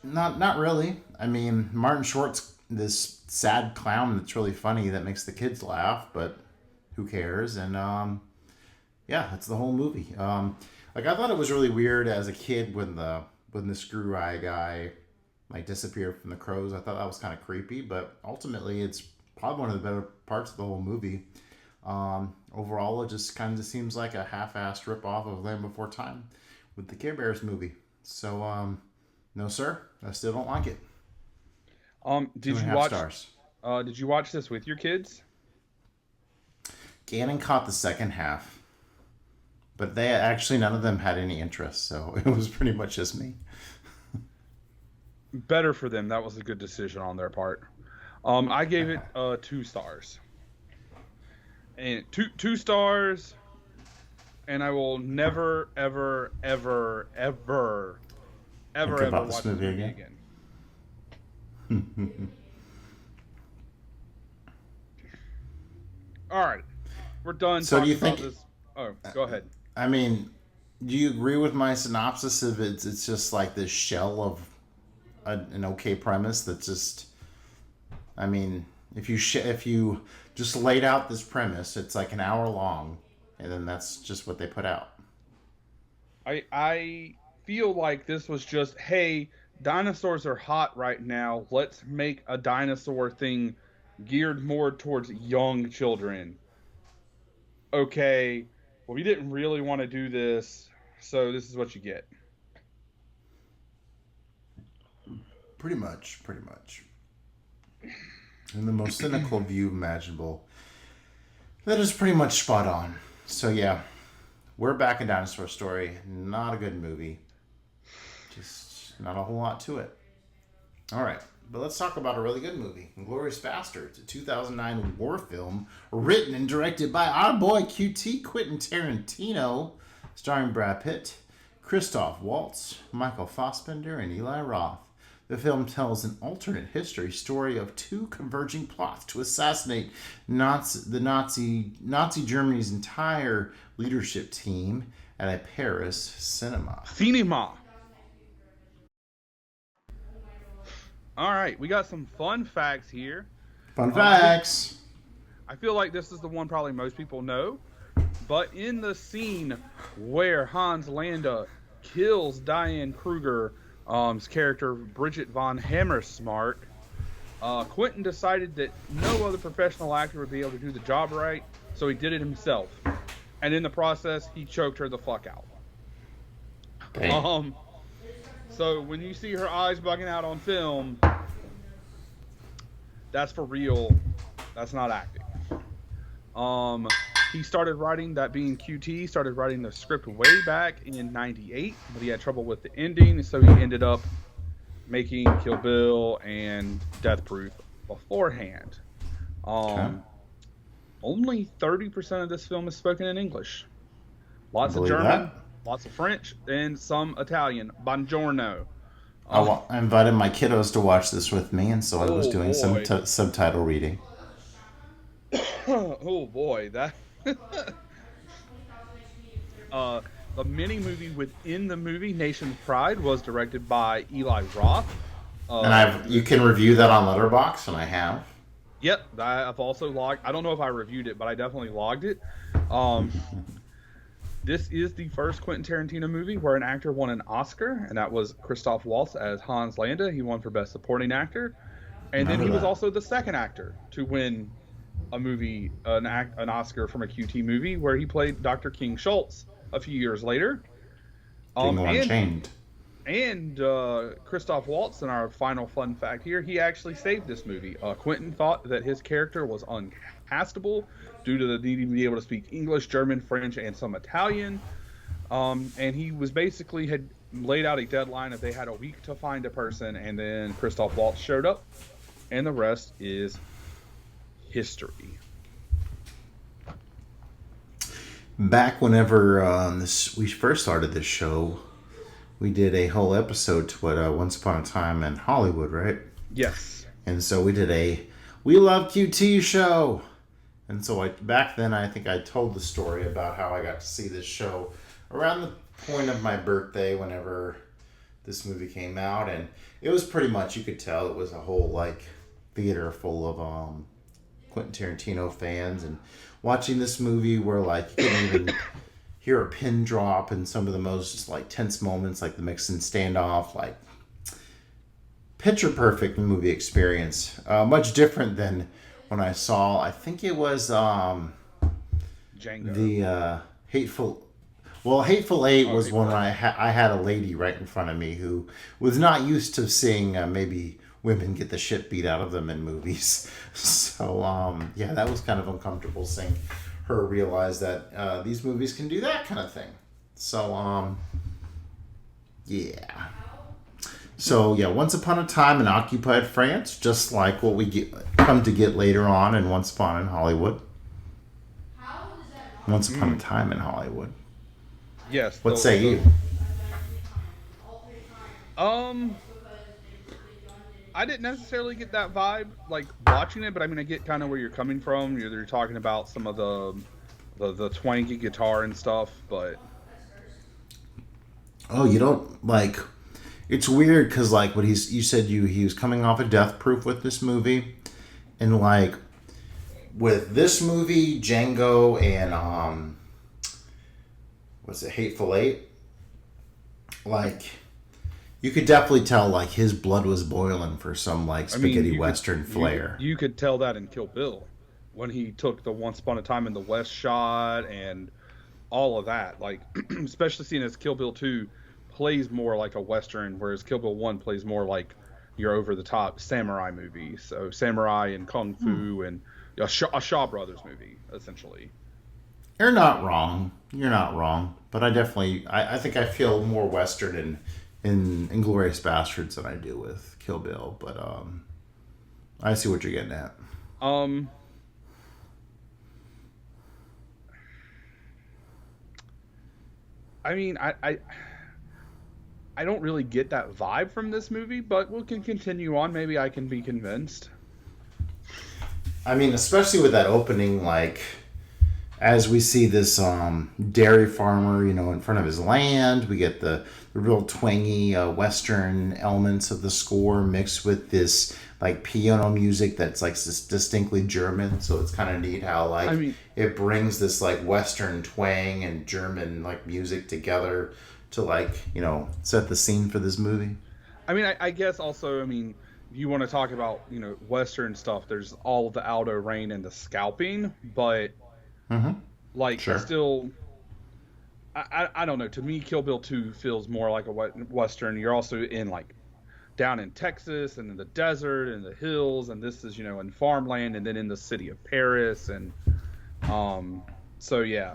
not really. I mean, Martin Short's this sad clown that's really funny that makes the kids laugh, but who cares? And yeah, that's the whole movie. Like I thought it was really weird as a kid when the screw eye guy like disappeared from the crows. I thought that was kind of creepy, but ultimately it's probably one of the better parts of the whole movie. Overall, it just kind of seems like a half-assed rip-off of Land Before Time with the Care Bears movie. So, no, sir, I still don't like it. Did you watch? Stars. Did you watch this with your kids? Gannon caught the second half, but they actually none of them had any interest, so it was pretty much just me. Better for them. That was a good decision on their part. I gave it 2 stars. And two stars, and I will never, ever, ever, ever, ever watch this movie again. All right, we're done. So do you think? This. Oh, go ahead. I mean, do you agree with my synopsis of it's just like this shell of an okay premise that's just, I mean, if you just laid out this premise, it's like an hour long, and then that's just what they put out. I feel like this was just, hey, dinosaurs are hot right now. Let's make a dinosaur thing geared more towards young children. Okay, well, we didn't really want to do this, so this is what you get. Pretty much. In the most cynical view imaginable. That is pretty much spot on. So yeah, we're back in Dinosaur Story. Not a good movie. Just not a whole lot to it. All right, but let's talk about a really good movie, Inglourious Basterds, a 2009 war film written and directed by our boy QT Quentin Tarantino, starring Brad Pitt, Christoph Waltz, Michael Fassbender, and Eli Roth. The film tells an alternate history story of 2 converging plots to assassinate Nazi Germany's entire leadership team at a Paris cinema. All right, we got some fun facts here. Fun facts. I feel like this is the one probably most people know, but in the scene where Hans Landa kills Diane Kruger, his character Bridget von Hammersmark, Quentin decided that no other professional actor would be able to do the job right, so he did it himself. And in the process, he choked her the fuck out. So when you see her eyes bugging out on film, that's for real. That's not acting. He started writing, that being QT, started writing the script way back in 98, but he had trouble with the ending, so he ended up making Kill Bill and Death Proof beforehand. Only 30% of this film is spoken in English. Lots of German, lots of French, and some Italian. Buongiorno. I invited my kiddos to watch this with me, and so I was doing some subtitle reading. Oh boy, that the mini movie within the movie, Nation's Pride, was directed by Eli Roth. And you can review that on Letterboxd, and I have. Yep, I've also logged. I don't know if I reviewed it, but I definitely logged it. This is the first Quentin Tarantino movie where an actor won an Oscar, and that was Christoph Waltz as Hans Landa. He won for Best Supporting Actor, and then he was also the second actor to win a movie, an Oscar from a QT movie, where he played Dr. King Schultz a few years later. Unchained. And Christoph Waltz, in our final fun fact here, he actually saved this movie. Quentin thought that his character was uncastable due to the need to be able to speak English, German, French, and some Italian. And he was basically had laid out a deadline if they had a week to find a person, and then Christoph Waltz showed up, and the rest is history. Back whenever we first started this show, we did a whole episode to what Once Upon a Time in Hollywood, right? Yes. And so we did a We Love QT show. And so back then, I think I told the story about how I got to see this show around the point of my birthday whenever this movie came out. And it was pretty much, you could tell it was a whole like theater full of Quentin Tarantino fans. And watching this movie where like you couldn't even hear a pin drop in some of the most like tense moments, like the Mexican standoff, like picture perfect movie experience. Much different than when I saw, I think it was Django. the Hateful Eight was Hateful when Eight. I had a lady right in front of me who was not used to seeing maybe women get the shit beat out of them in movies. So yeah, that was kind of uncomfortable seeing her realize that these movies can do that kind of thing. So yeah. So yeah, Once Upon a Time in Occupied France, just like what we come to get later on in Once Upon in Hollywood. Once Upon a Time in Hollywood. Yes. What say you? I didn't necessarily get that vibe, like, watching it, but I mean, I get kind of where you're coming from. You're talking about some of the twanky guitar and stuff, but... Oh, you don't, like... It's weird, because, like, what you said he was coming off of Death Proof with this movie, and, like, with this movie, Django, and, what's it, Hateful Eight? Like... You could definitely tell, like, his blood was boiling for some, like, spaghetti western flair. You could tell that in Kill Bill, when he took the Once Upon a Time in the West shot and all of that. Like, especially seeing as Kill Bill 2 plays more like a western, whereas Kill Bill 1 plays more like your over-the-top samurai movie. So, samurai and kung fu and a Shaw Brothers movie, essentially. You're not wrong. But I definitely... I think I feel more western in Inglourious Basterds than I do with Kill Bill, but I see what you're getting at. I mean, I don't really get that vibe from this movie, but we can continue on. Maybe I can be convinced. I mean, especially with that opening, like, as we see this dairy farmer, in front of his land, we get the real twangy western elements of the score mixed with this like piano music that's like distinctly German. So it's kind of neat how like it brings this like western twang and German like music together to like set the scene for this movie. I mean, I guess also, you want to talk about western stuff. There's all of the Aldo Rain and the scalping, but like Sure. still. I don't know. To me, Kill Bill 2 feels more like a western. You're also in like down in Texas and in the desert and the hills, and this is in farmland, and then in the city of Paris, and so yeah,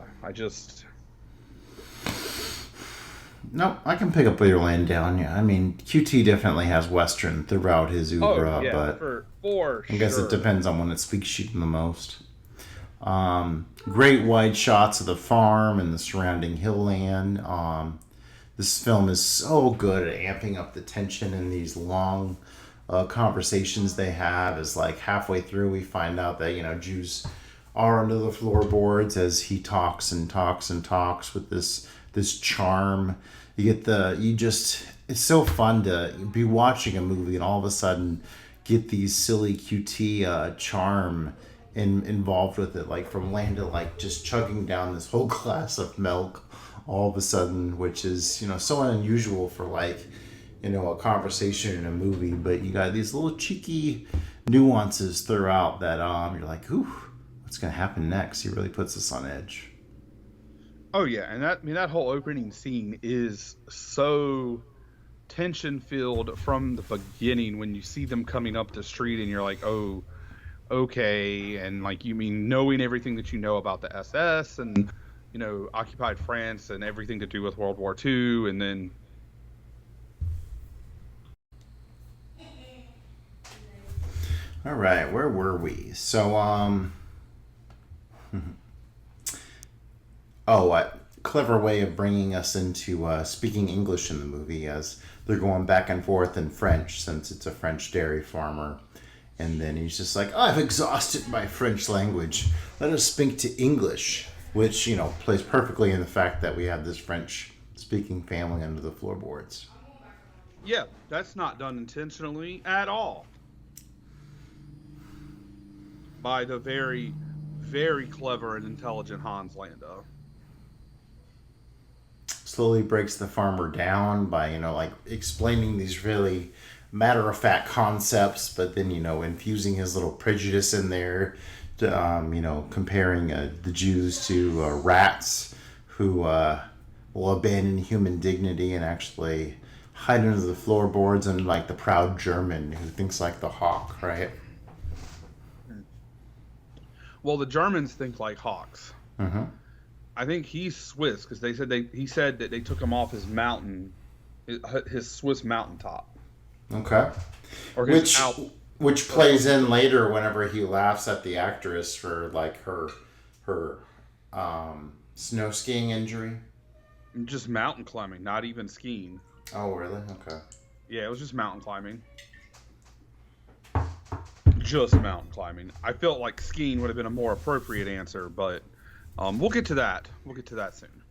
No, I can pick up where you're laying down. Yeah, I mean QT definitely has western throughout his oeuvre, but for I guess sure. it depends on when it speaks to you the most. Great wide shots of the farm and the surrounding hill land. This film is so good at amping up the tension in these long conversations they have. As like halfway through we find out that Jews are under the floorboards as he talks and talks and talks with this charm. It's so fun to be watching a movie and all of a sudden get these silly QT charm involved with it, like from Landa like just chugging down this whole glass of milk all of a sudden, which is so unusual for like a conversation in a movie, but you got these little cheeky nuances throughout that you're like, ooh, what's gonna happen next? He really puts us on edge. Oh yeah, and that whole opening scene is so tension filled from the beginning when you see them coming up the street and you're like, oh, okay. And like, you mean knowing everything that you know about the SS and, occupied France and everything to do with World War II. And then. All right, where were we? So, a clever way of bringing us into speaking English in the movie, as they're going back and forth in French, since it's a French dairy farmer. And then he's just like, I've exhausted my French language. Let us speak to English, which, plays perfectly in the fact that we have this French-speaking family under the floorboards. Yeah, that's not done intentionally at all. By the very, very clever and intelligent Hans Landa. Slowly breaks the farmer down by, explaining these really matter-of-fact concepts, but then, infusing his little prejudice in there, to, comparing the Jews to rats who will abandon human dignity and actually hide under the floorboards, and like the proud German who thinks like the hawk, right? Well, the Germans think like hawks. Mm-hmm. I think he's Swiss because he said that they took him off his mountain, his Swiss mountaintop. Okay. Or which plays in later whenever he laughs at the actress for like her snow skiing injury. Just mountain climbing, not even skiing. Oh, really? Okay. Yeah, it was just mountain climbing. Just mountain climbing. I felt like skiing would have been a more appropriate answer, but we'll get to that. We'll get to that soon.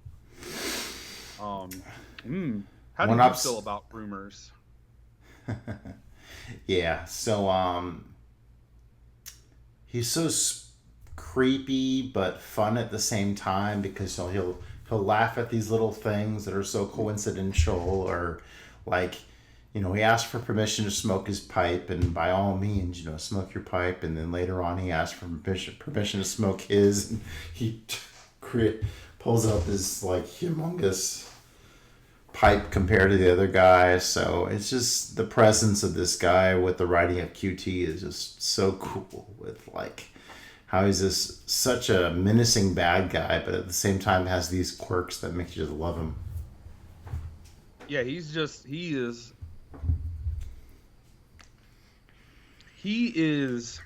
How do you feel about rumors? Yeah, so he's so creepy but fun at the same time, because he'll laugh at these little things that are so coincidental, or like, he asked for permission to smoke his pipe, and by all means, smoke your pipe. And then later on, he asked for permission to smoke his, and he pulls out this like humongous pipe compared to the other guy. So it's just the presence of this guy with the writing of QT is just so cool, with like how he's such a menacing bad guy, but at the same time has these quirks that make you just love him. Yeah, he is,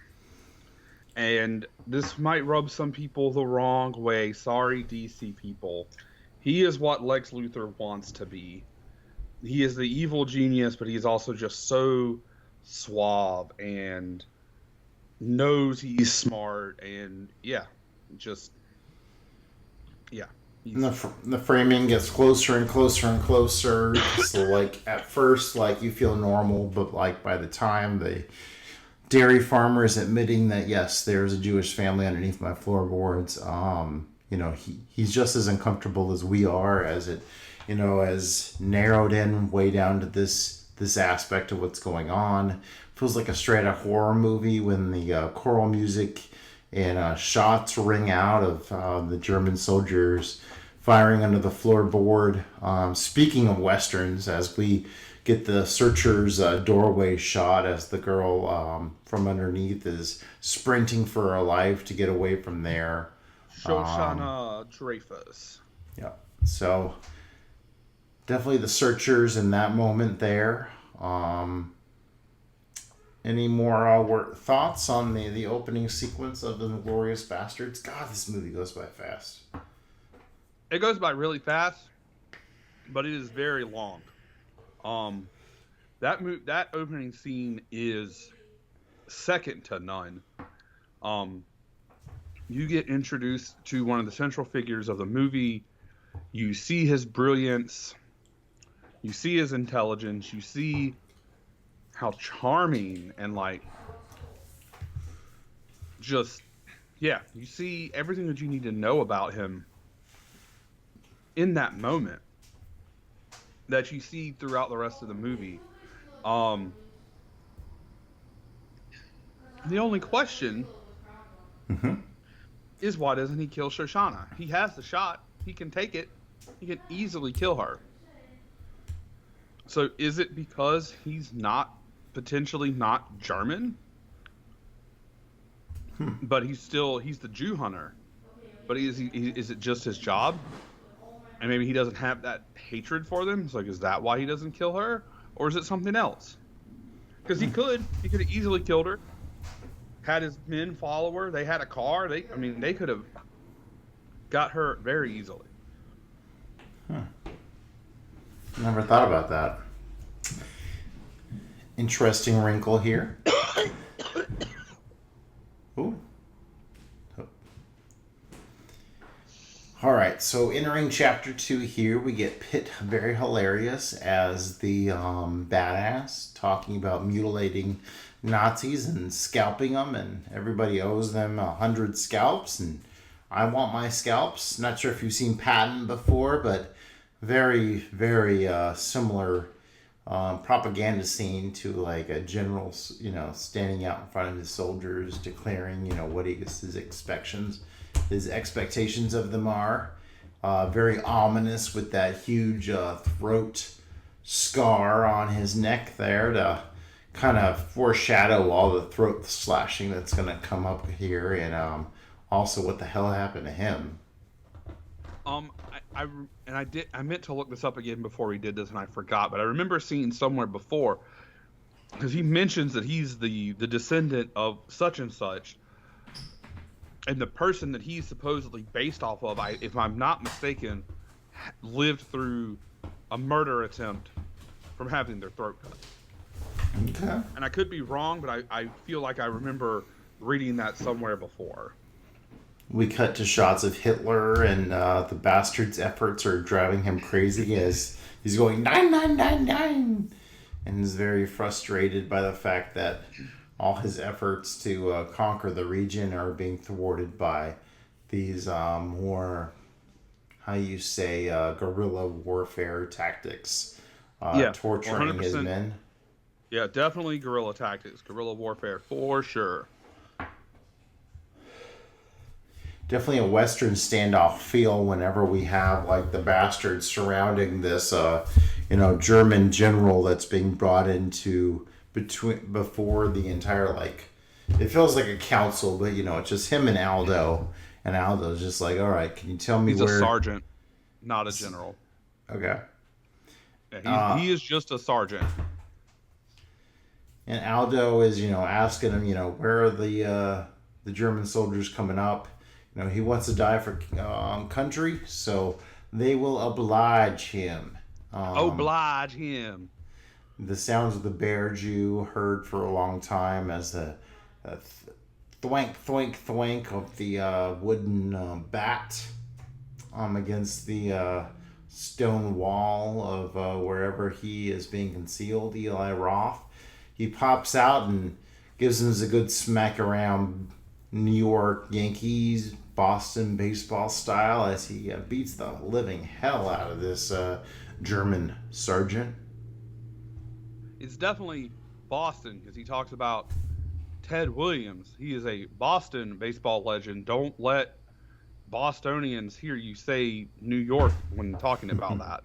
and this might rub some people the wrong way. Sorry, DC people. He is what Lex Luthor wants to be. He is the evil genius, but he's also just so suave and knows he's smart, and The framing gets closer and closer and closer. So like at first, like you feel normal, but like by the time the dairy farmer is admitting that yes, there's a Jewish family underneath my floorboards, he's just as uncomfortable as we are, as it, as narrowed in way down to this aspect of what's going on. Feels like a straight up horror movie when the choral music and shots ring out of the German soldiers firing under the floorboard. Speaking of westerns, as we get the searcher's doorway shot as the girl from underneath is sprinting for her life to get away from there. Shoshana Dreyfus. Yeah. So definitely the searchers in that moment there. Any more thoughts on the opening sequence of the Inglourious Basterds? God, this movie goes by fast. It goes by really fast, but it is very long. That opening scene is second to none. You get introduced to one of the central figures of the movie. You see his brilliance. You see his intelligence. You see how charming and you see everything that you need to know about him in that moment that you see throughout the rest of the movie. The only question is, why doesn't he kill Shoshana? He has the shot. He can take it. He can easily kill her. So is it because he's potentially not German? But he's the Jew hunter. But is it just his job? And maybe he doesn't have that hatred for them. It's like, is that why he doesn't kill her? Or is it something else? Because he could have easily killed her. Had his men follow her. They had a car. They could have got her very easily. Never thought about that. Interesting wrinkle here. Ooh. All right, so entering chapter 2 here, we get Pitt very hilarious as the badass, talking about mutilating Nazis and scalping them, and everybody owes them 100 scalps, and I want my scalps. Not sure if you've seen Patton before, but very, very similar propaganda scene to like a general, standing out in front of his soldiers, declaring, what his expectations of them are. Very ominous with that huge throat scar on his neck there to kind of foreshadow all the throat slashing that's going to come up here, and also what the hell happened to him. I meant to look this up again before we did this, and I forgot, but I remember seeing somewhere before, because he mentions that he's the descendant of such and such, and the person that he's supposedly based off of, if I'm not mistaken, lived through a murder attempt from having their throat cut. Okay. And I could be wrong, but I feel like I remember reading that somewhere before. We cut to shots of Hitler, and the bastard's efforts are driving him crazy as he's going 99999, and is very frustrated by the fact that all his efforts to conquer the region are being thwarted by these more, guerrilla warfare tactics, torturing 100%. His men. Yeah, definitely guerrilla tactics, guerrilla warfare for sure. Definitely a Western standoff feel whenever we have like the bastards surrounding this, German general that's being brought into before the entire, it feels like a council, but it's just him and Aldo, and Aldo's just like, all right, can you tell me where? He's a sergeant, not a general. Okay. Yeah, he is just a sergeant. And Aldo is, asking him, where are the German soldiers coming up? He wants to die for country, so they will oblige him. Oblige him. The sounds of the bear Jew heard for a long time as the thwank, thwank, thwank of the wooden bat against the stone wall of wherever he is being concealed, Eli Roth. He pops out and gives him a good smack around New York Yankees, Boston baseball style, as he beats the living hell out of this German sergeant. It's definitely Boston, because he talks about Ted Williams. He is a Boston baseball legend. Don't let Bostonians hear you say New York when talking about that.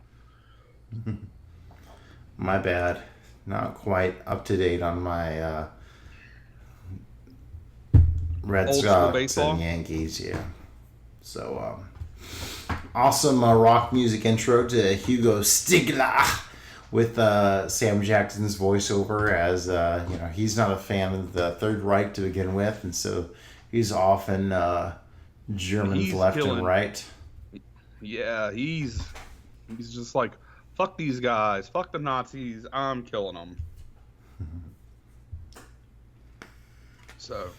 My bad. Not quite up to date on my Red Sox and Yankees, yeah. So, awesome rock music intro to Hugo Stigler with Sam Jackson's voiceover, as he's not a fan of the Third Reich to begin with, and so he's often Germans left and right. Yeah, he's just like, fuck these guys, fuck the Nazis, I'm killing them. So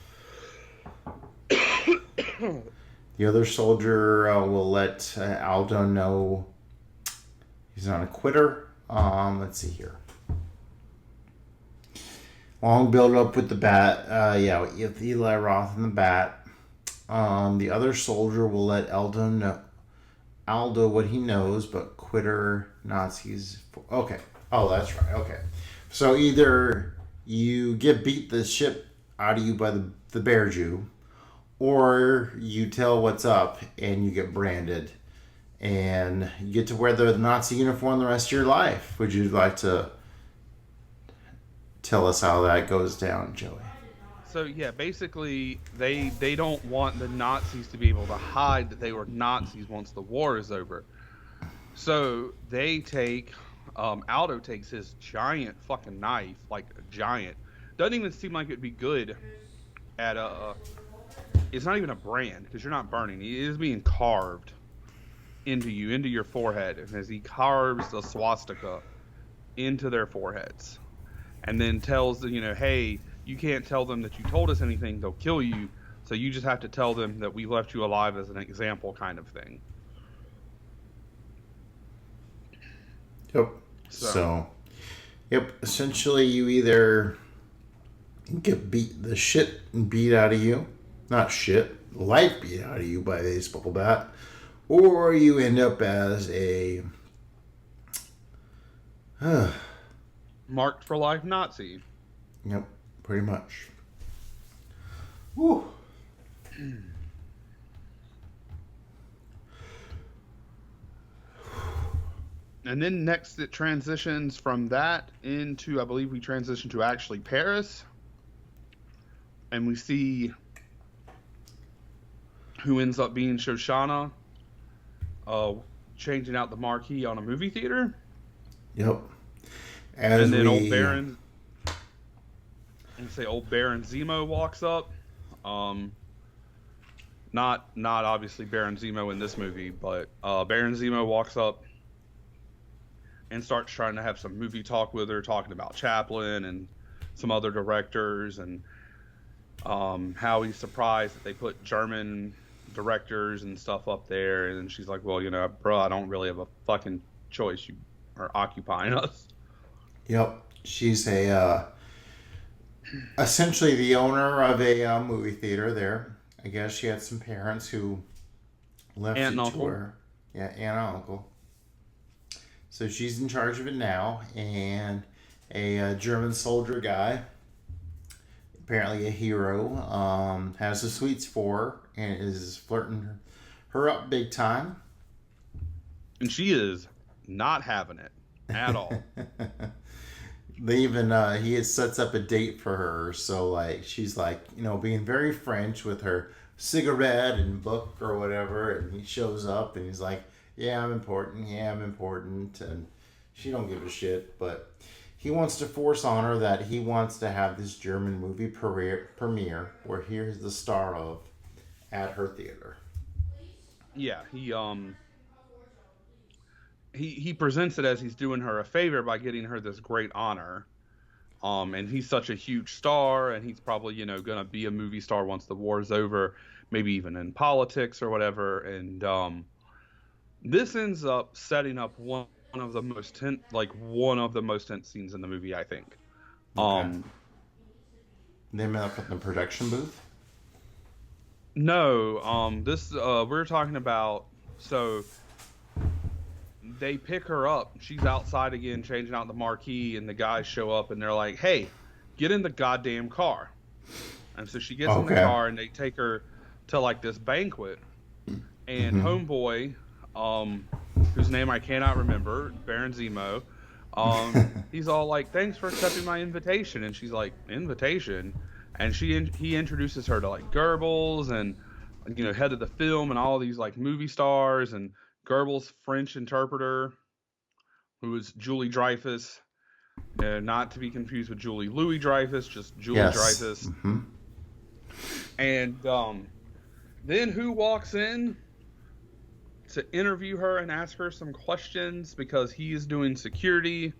the other soldier will let Aldo know he's not a quitter. Let's see here. Long build up with the bat. With Eli Roth and the bat. The other soldier will let Aldo what he knows, but quitter Nazis. Okay. Oh, that's right. Okay. So either you get beat the shit out of you by the bear Jew, or you tell what's up and you get branded and you get to wear the Nazi uniform the rest of your life. Would you like to tell us how that goes down, Joey? So yeah, basically they don't want the Nazis to be able to hide that they were Nazis once the war is over. So they take Aldo takes his giant fucking knife, like a giant. Doesn't even seem like it'd be good at it's not even a brand because you're not burning. It is being carved into your forehead, and as he carves the swastika into their foreheads, and then tells them, hey, you can't tell them that you told us anything; they'll kill you. So you just have to tell them that we left you alive as an example, kind of thing. Yep. So, essentially, you either get the shit beat out of you, not shit, life beat out of you by a baseball bat, or you end up as a marked for life Nazi. Yep, pretty much. Woo. And then next it transitions from that into, I believe we transition to actually Paris. And we see who ends up being Shoshana, changing out the marquee on a movie theater. Yep. And then old Baron Zemo walks up. Not obviously Baron Zemo in this movie, but Baron Zemo walks up and starts trying to have some movie talk with her, talking about Chaplin and some other directors, and how he's surprised that they put German directors and stuff up there. And she's like, well, bro, I don't really have a fucking choice. You are occupying us. Yep. She's essentially the owner of a movie theater there. I guess she had some parents who left Aunt and it uncle. to her. Yeah, aunt and uncle. So she's in charge of it now, and a German soldier guy, apparently a hero, has the sweets for her and is flirting her up big time. And she is not having it at all. They even he sets up a date for her, so like she's like being very French with her cigarette and book or whatever, and he shows up and he's like, yeah, I'm important, and she don't give a shit, but he wants to force on her that he wants to have this German movie premiere where he's the star of at her theater. Yeah, he presents it as he's doing her a favor by getting her this great honor. And he's such a huge star, and he's probably, gonna be a movie star once the war's over, maybe even in politics or whatever. And this ends up setting up one of the most tense scenes in the movie, I think. Okay. They met up in the production booth? No, this we're talking about. So they pick her up. She's outside again, changing out the marquee, and the guys show up, and they're like, "Hey, get in the goddamn car." And so she gets in the car, and they take her to like this banquet. And homeboy, whose name I cannot remember, Baron Zemo, he's all like, "Thanks for accepting my invitation." And she's like, "Invitation?" And he introduces her to like Goebbels and head of the film and all these like movie stars, and Goebbels' French interpreter, who is Julie Dreyfus, not to be confused with Julie Louis-Dreyfus, just Julie Dreyfus. Mm-hmm. And then who walks in to interview her and ask her some questions, because he is doing security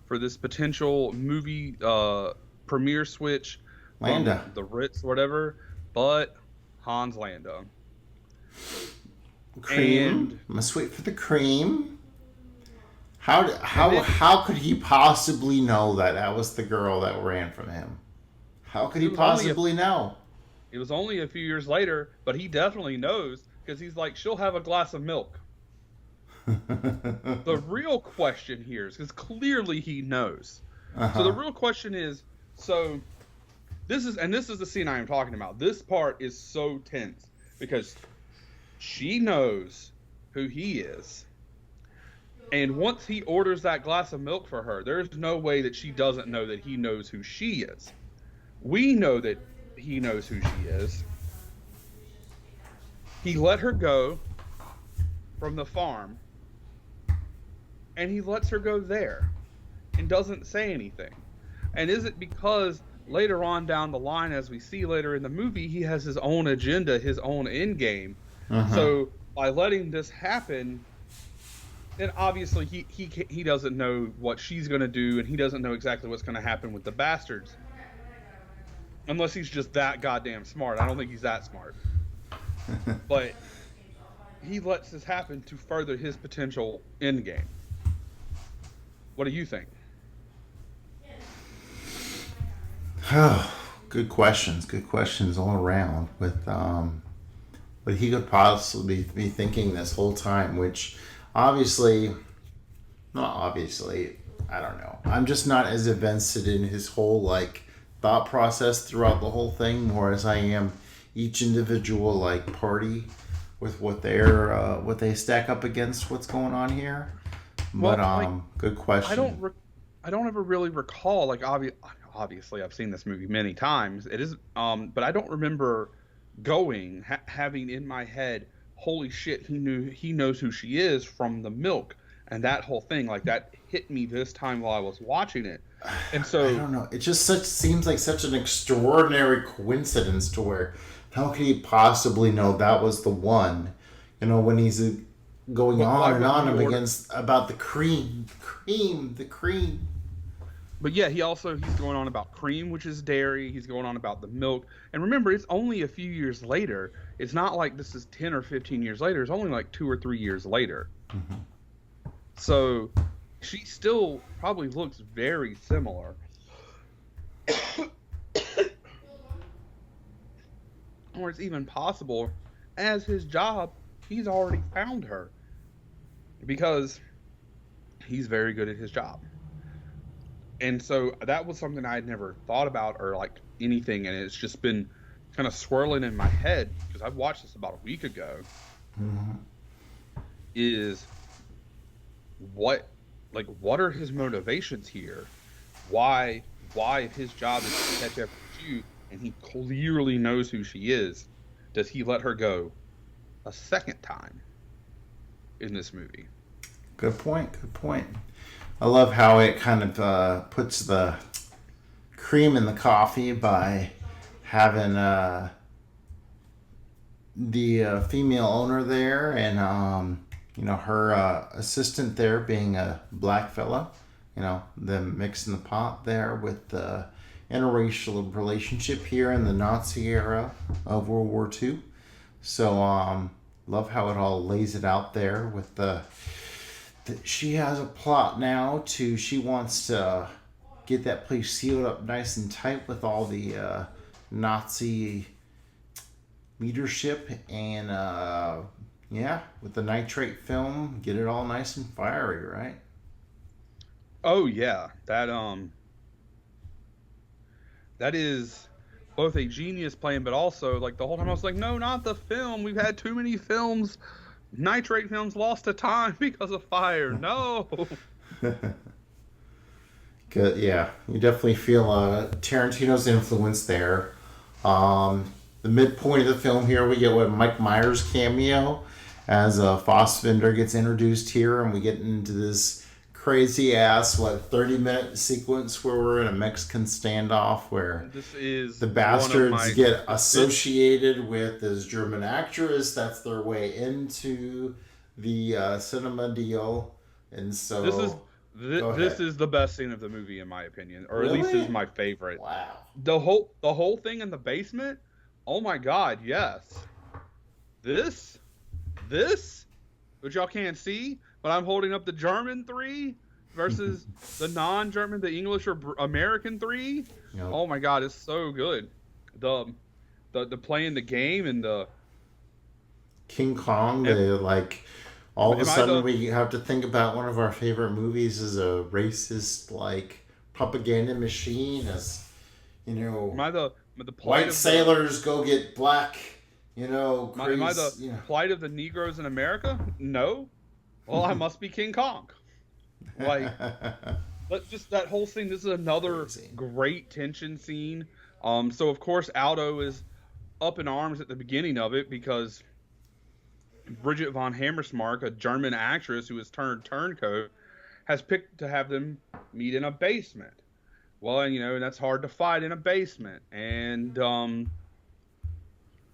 for this potential movie premiere switch. Landa. The Ritz, whatever, but Hans Landa. Cream. And I'm gonna wait for the cream. How could he possibly know that was the girl that ran from him? How could he possibly know? It was only a few years later, but he definitely knows, because he's like, she'll have a glass of milk. The real question here is, because clearly he knows. So the real question is, this is the scene I am talking about. This part is so tense because she knows who he is. And once he orders that glass of milk for her, there's no way that she doesn't know that he knows who she is. We know that he knows who she is. He let her go from the farm, and he lets her go there and doesn't say anything. And is it because later on down the line, as we see later in the movie, he has his own agenda, his own end game? So by letting this happen, then obviously he doesn't know what she's going to do, and he doesn't know exactly what's going to happen with the bastards. Unless he's just that goddamn smart. I don't think he's that smart. But he lets this happen to further his potential end game. What do you think? Good questions all around with what he could possibly be thinking this whole time, which not obviously, I don't know. I'm just not as invested in his whole like thought process throughout the whole thing, more as I am each individual like party with what they stack up against what's going on here. But good question. I don't ever really recall, like, obviously I've seen this movie many times. It is but I don't remember having in my head, holy shit, he knows who she is from the milk, and that whole thing, like, that hit me this time while I was watching it. And so I don't know, it just seems like such an extraordinary coincidence to where how could he possibly know that was the one, when he's going on and on against about the cream. But yeah, he's going on about cream, which is dairy. He's going on about the milk. And remember, it's only a few years later. It's not like this is 10 or 15 years later. It's only like 2 or 3 years later. So she still probably looks very similar. Or it's even possible, as his job, he's already found her. Because he's very good at his job. And so that was something I had never thought about or like anything, and it's just been kind of swirling in my head because I've watched this about a week ago. Is what are his motivations here? Why if his job is to catch up with you and he clearly knows who she is, does he let her go a second time in this movie? Good point. I love how it kind of puts the cream in the coffee by having the female owner there and her assistant there being a black fella. Them mixing the pot there with the interracial relationship here in the Nazi era of World War II. So love how it all lays it out there with she has a plot now she wants to get that place sealed up nice and tight with all the Nazi leadership and with the nitrate film, get it all nice and fiery, right? Oh yeah, that is both a genius plan, but also like the whole time I was like, no, not the film. We've had too many films. Nitrate films lost to time because of fire. No. Good, yeah. You definitely feel Tarantino's influence there. The midpoint of the film here, we get Mike Myers cameo as Fassbender gets introduced here, and we get into this crazy ass 30-minute sequence where we're in a Mexican standoff where this is the bastards get associated with this German actress. That's their way into the cinema deal, and so this is the best scene of the movie in my opinion, or at least is my favorite. Wow, the whole thing in the basement. Oh my God, yes. This, which y'all can't see. But I'm holding up the German 3 versus the non-German, the English or American 3. Yep. Oh my God, it's so good. The playing the game and the King Kong. All of a sudden we have to think about one of our favorite movies as a racist propaganda machine. As the white sailors go get black You know, Am I the Chris, you know. plight of the Negroes in America? No. Well, I must be King Kong. Like, but just that whole scene. This is another Crazy. great tension scene. So of course Aldo is up in arms at the beginning of it because Bridget von Hammersmark, a German actress who has turned turncoat, has picked to have them meet in a basement. Well, and and that's hard to fight in a basement. And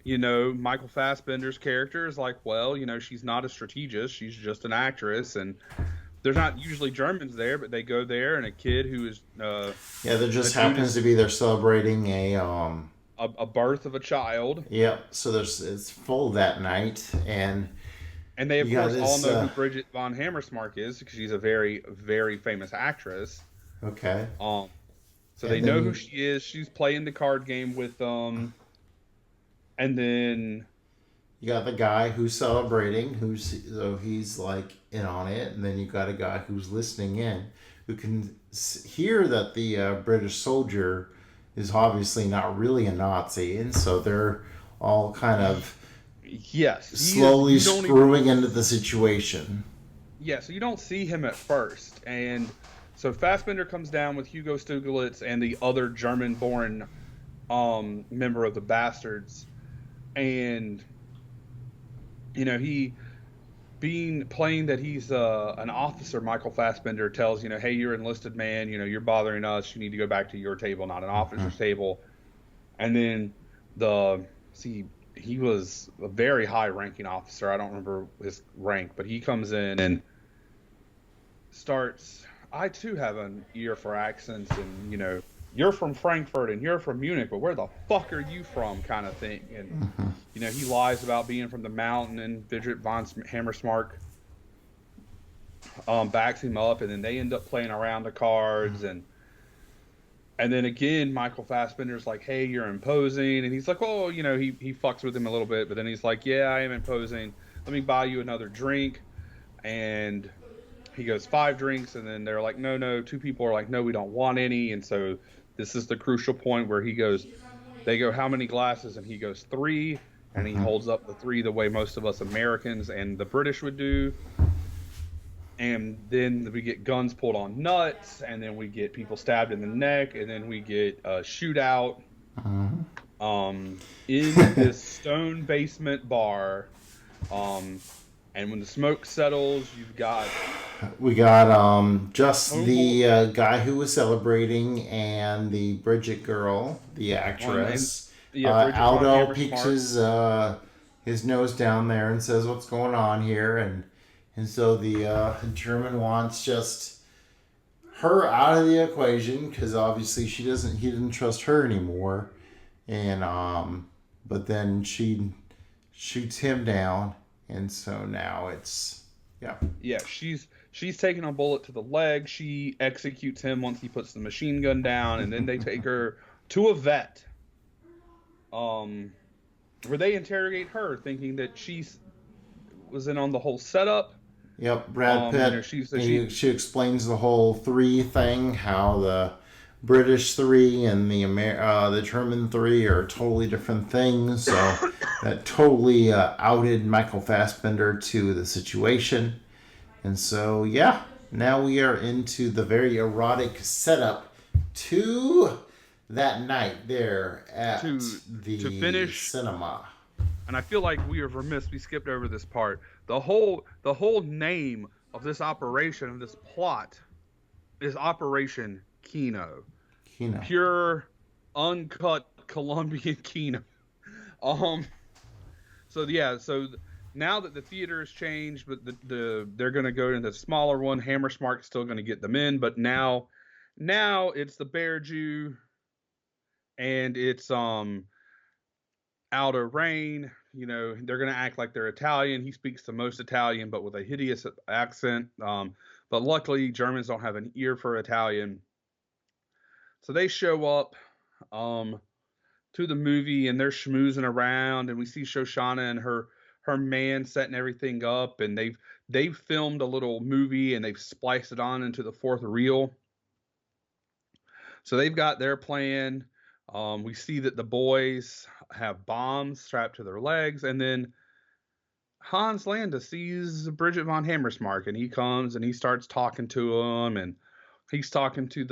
Michael Fassbender's character is like, well, she's not a strategist, she's just an actress, and there's not usually Germans there, but they go there, and a kid who is Yeah, there just happens to be they're celebrating a birth of a child. Yep. So it's full that night, and they of course all know who Bridget von Hammersmark is because she's a very, very famous actress. Okay. So they know who she is. She's playing the card game with them, and then you got the guy who's celebrating, he's like in on it, and then you got a guy who's listening in, who can hear that the British soldier is obviously not really a Nazi, and so they're all kind of slowly screwing into the situation. Yeah, so you don't see him at first, and so Fassbender comes down with Hugo Stiglitz and the other German-born member of the Bastards, and he playing that he's an officer. Michael Fassbender tells hey, you're an enlisted man, you're bothering us, you need to go back to your table, not an officer's table. And then he was a very high ranking officer, I don't remember his rank, but he comes in and starts, I too have an ear for accents, and you're from Frankfurt and you're from Munich, but where the fuck are you from, kind of thing. And he lies about being from the mountain, and Bridget von Hammersmark backs him up, and then they end up playing around the cards, and then again Michael Fassbender's like, hey, you're imposing, and he's like, oh, he fucks with him a little bit, but then he's like, yeah, I am imposing, let me buy you another drink. And he goes 5 drinks, and then they're like, no, 2 people are like, no, we don't want any. And so this is the crucial point where they go, how many glasses? And he goes 3, and he holds up the 3 the way most of us Americans and the British would do. And then we get guns pulled on nuts, and then we get people stabbed in the neck, and then we get a shootout in this stone basement bar. And when the smoke settles, we got just the guy who was celebrating and the Bridget girl, the actress. Aldo peeks his nose down there and says, "What's going on here?" And so the German wants just her out of the equation because obviously he didn't trust her anymore, and but then she shoots him down. And so now it's she's taking a bullet to the leg. She executes him once he puts the machine gun down, and then they take her to a vet, where they interrogate her, thinking that she was in on the whole setup. Yep, Brad Pitt. She explains the whole 3 thing, how the British 3 and the German 3 are totally different things. So that totally outed Michael Fassbender to the situation. And so, now we are into the very erotic setup to that night there at the finish, cinema. And I feel like we are remiss. We skipped over this part. The whole name of this operation, of this plot, is Operation Kino. Pure, uncut Colombian Kino. So now that the theater has changed, but they're going to go into the smaller one. Hammersmark's still going to get them in, but now it's the Bear Jew, and it's Aldo Rain. They're going to act like they're Italian. He speaks the most Italian, but with a hideous accent. But luckily, Germans don't have an ear for Italian. So they show up to the movie, and they're schmoozing around, and we see Shoshana and her man setting everything up, and they've filmed a little movie, and they've spliced it on into the 4th reel. So they've got their plan. We see that the boys have bombs strapped to their legs, and then Hans Landa sees Bridget von Hammersmark, and he comes and he starts talking to him, and he's talking to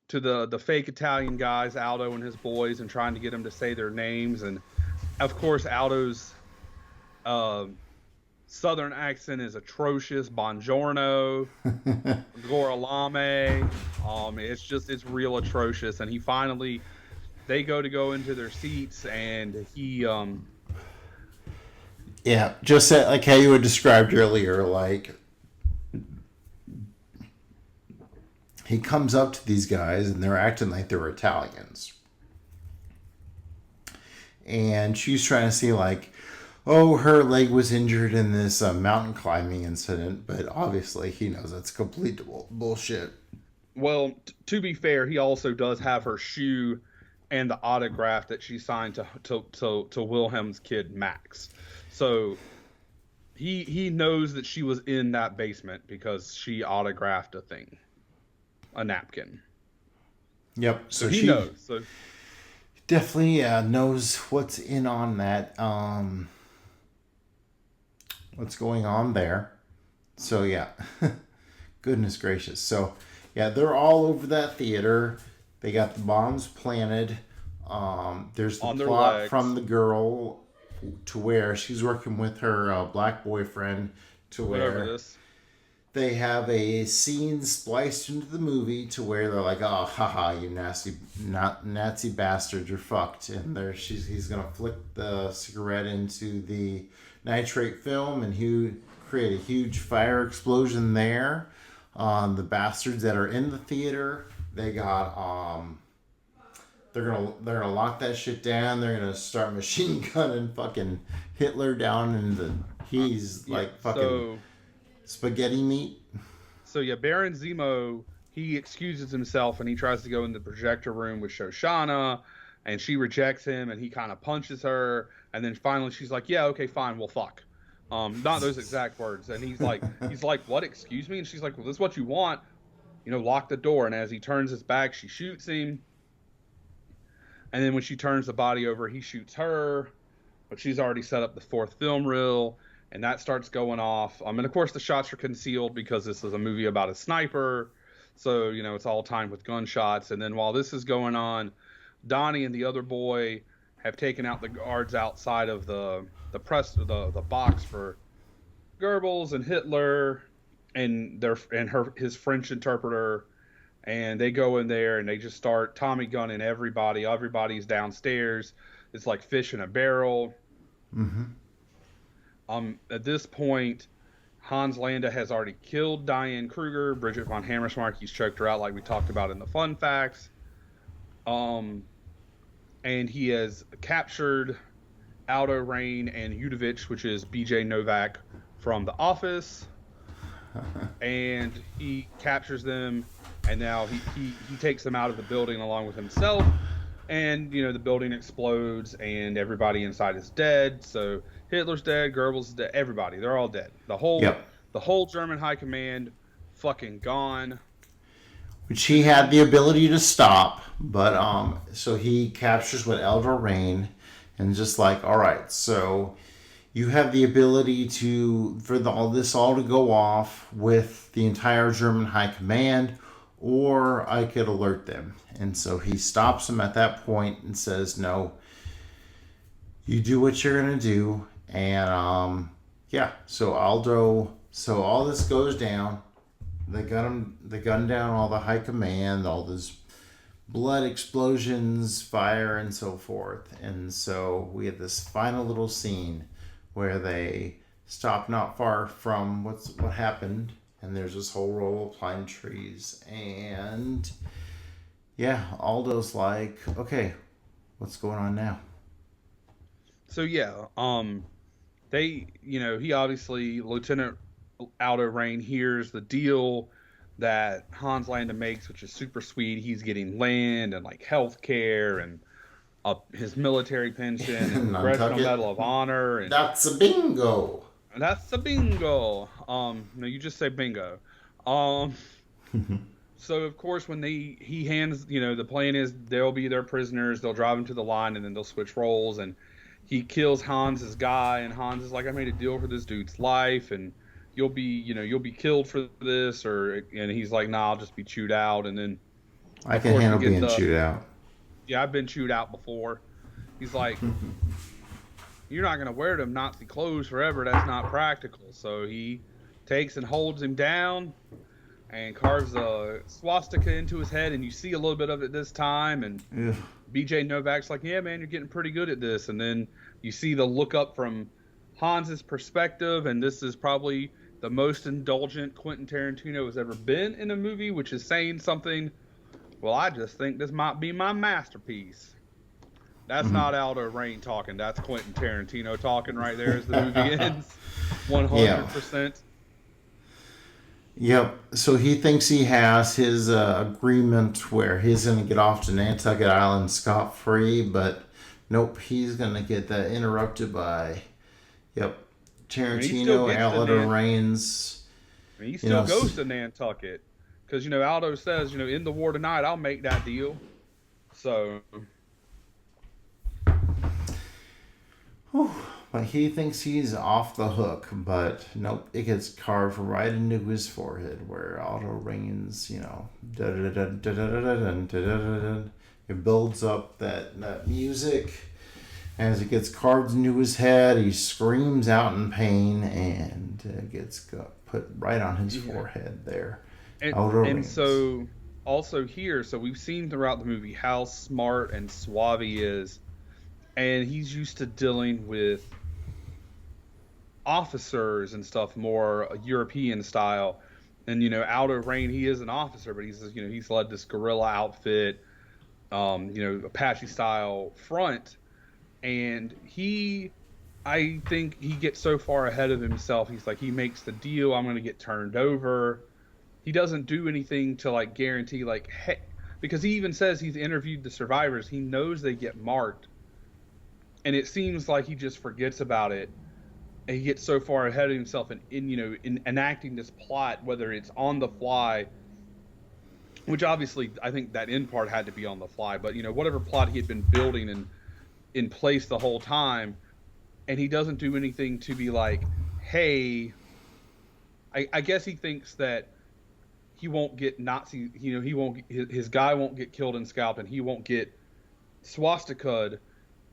the fake Italian guys, Aldo and his boys, and trying to get them to say their names. And of course, Aldo's southern accent is atrocious. Buongiorno, Goralame. It's real atrocious. And they go into their seats, and he Yeah, just like how you had described earlier, like he comes up to these guys and they're acting like they're Italians. And she's trying to see like, oh, her leg was injured in this mountain climbing incident, but obviously he knows that's complete bullshit. Well, to be fair, he also does have her shoe and the autograph that she signed to Wilhelm's kid Max. So he knows that she was in that basement because she autographed a napkin. Yep. So he knows. So definitely knows what's in on that. What's going on there. So yeah. Goodness gracious. So yeah, they're all over that theater. They got the bombs planted. There's the plot from the girl to where she's working with her black boyfriend to where they have a scene spliced into the movie to where they're like, oh, haha, you Nazi bastards, you're fucked. And he's going to flick the cigarette into the nitrate film and create a huge fire explosion there. The bastards that are in the theater, they got they're gonna lock that shit down. They're gonna start machine gunning fucking Hitler down, and he's like fucking spaghetti meat. So yeah, Baron Zemo, he excuses himself and he tries to go in the projector room with Shoshana, and she rejects him, and he kind of punches her, and then finally she's like, yeah, okay, fine, well, fuck. Not those exact words. And he's like, what? Excuse me? And she's like, well, this is what you want. Lock the door. And as he turns his back, she shoots him. And then when she turns the body over, he shoots her. But she's already set up the fourth film reel, and that starts going off. And of course, the shots are concealed because this is a movie about a sniper. So, it's all timed with gunshots. And then while this is going on, Donnie and the other boy have taken out the guards outside of the box for Goebbels and Hitler and his French interpreter, and they go in there and they just start Tommy gunning everybody. Everybody's downstairs. It's like fish in a barrel. Mm-hmm. At this point, Hans Landa has already killed Diane Kruger, Bridget von Hammersmark. He's choked her out like we talked about in the fun facts. And he has captured Aldo Rain and Udovich, which is BJ Novak from The Office. And he captures them, and now he takes them out of the building along with himself. And, the building explodes, and everybody inside is dead. So Hitler's dead, Goebbels is dead, everybody. They're all dead. The whole German high command fucking gone. Which he had the ability to stop, but so he captures what Aldo Rain, and just like, all right, so you have the ability for all this to go off with the entire German high command, or I could alert them. And so he stops him at that point and says, no, you do what you're gonna do. And so all this goes down. They gun down all the high command, all this blood explosions, fire, and so forth. And so we have this final little scene where they stop not far from what happened, and there's this whole row of pine trees. And Aldo's like, okay, what's going on now? So he obviously, Lieutenant Aldo Rain hears the deal that Hans Landa makes, which is super sweet. He's getting land and like health care and his military pension and Congressional Medal of Honor. And that's a bingo. That's a bingo. No, you just say bingo. So of course, when he hands, the plan is they'll be their prisoners. They'll drive him to the line, and then they'll switch roles. And he kills Hans's guy, and Hans is like, "I made a deal for this dude's life, and you'll be killed for this." And he's like, "Nah, I'll just be chewed out." And then I can handle being chewed out. Yeah, I've been chewed out before. He's like, "You're not gonna wear them Nazi clothes forever. That's not practical." So he takes and holds him down and carves a swastika into his head, and you see a little bit of it this time. And Ugh. BJ Novak's like, "Yeah, man, you're getting pretty good at this." And then you see the look up from Hans's perspective, and this is probably the most indulgent Quentin Tarantino has ever been in a movie, which is saying something. Well, I just think this might be my masterpiece. That's not Aldo Rain talking. That's Quentin Tarantino talking right there as the movie ends. 100%. Yep. So he thinks he has his agreement where he's going to get off to Nantucket Island scot-free, but nope, he's going to get that interrupted by, Tarantino, Aldo Rains. He still goes to Nantucket because, Aldo says, in the war tonight, I'll make that deal. So... But he thinks he's off the hook, but nope, it gets carved right into his forehead where Aldo Rains, it builds up that music. As it gets carved into his head, he screams out in pain, and it gets put right on his forehead there. And so, also here, so we've seen throughout the movie how smart and suave he is, and he's used to dealing with officers and stuff more European style. And Aldo Rain, he is an officer, but he's led this guerrilla outfit, Apache style front, and I think he gets so far ahead of himself. He's like, he makes the deal, I'm going to get turned over. He doesn't do anything to guarantee hey, because he even says he's interviewed the survivors. He knows they get marked, and it seems like he just forgets about it. And he gets so far ahead of himself in enacting this plot, whether it's on the fly, which obviously I think that end part had to be on the fly, but whatever plot he had been building and in place the whole time, and he doesn't do anything to be like, hey, I guess he thinks that he won't get Nazi, he won't, his guy won't get killed and scalped, and he won't get swastikaed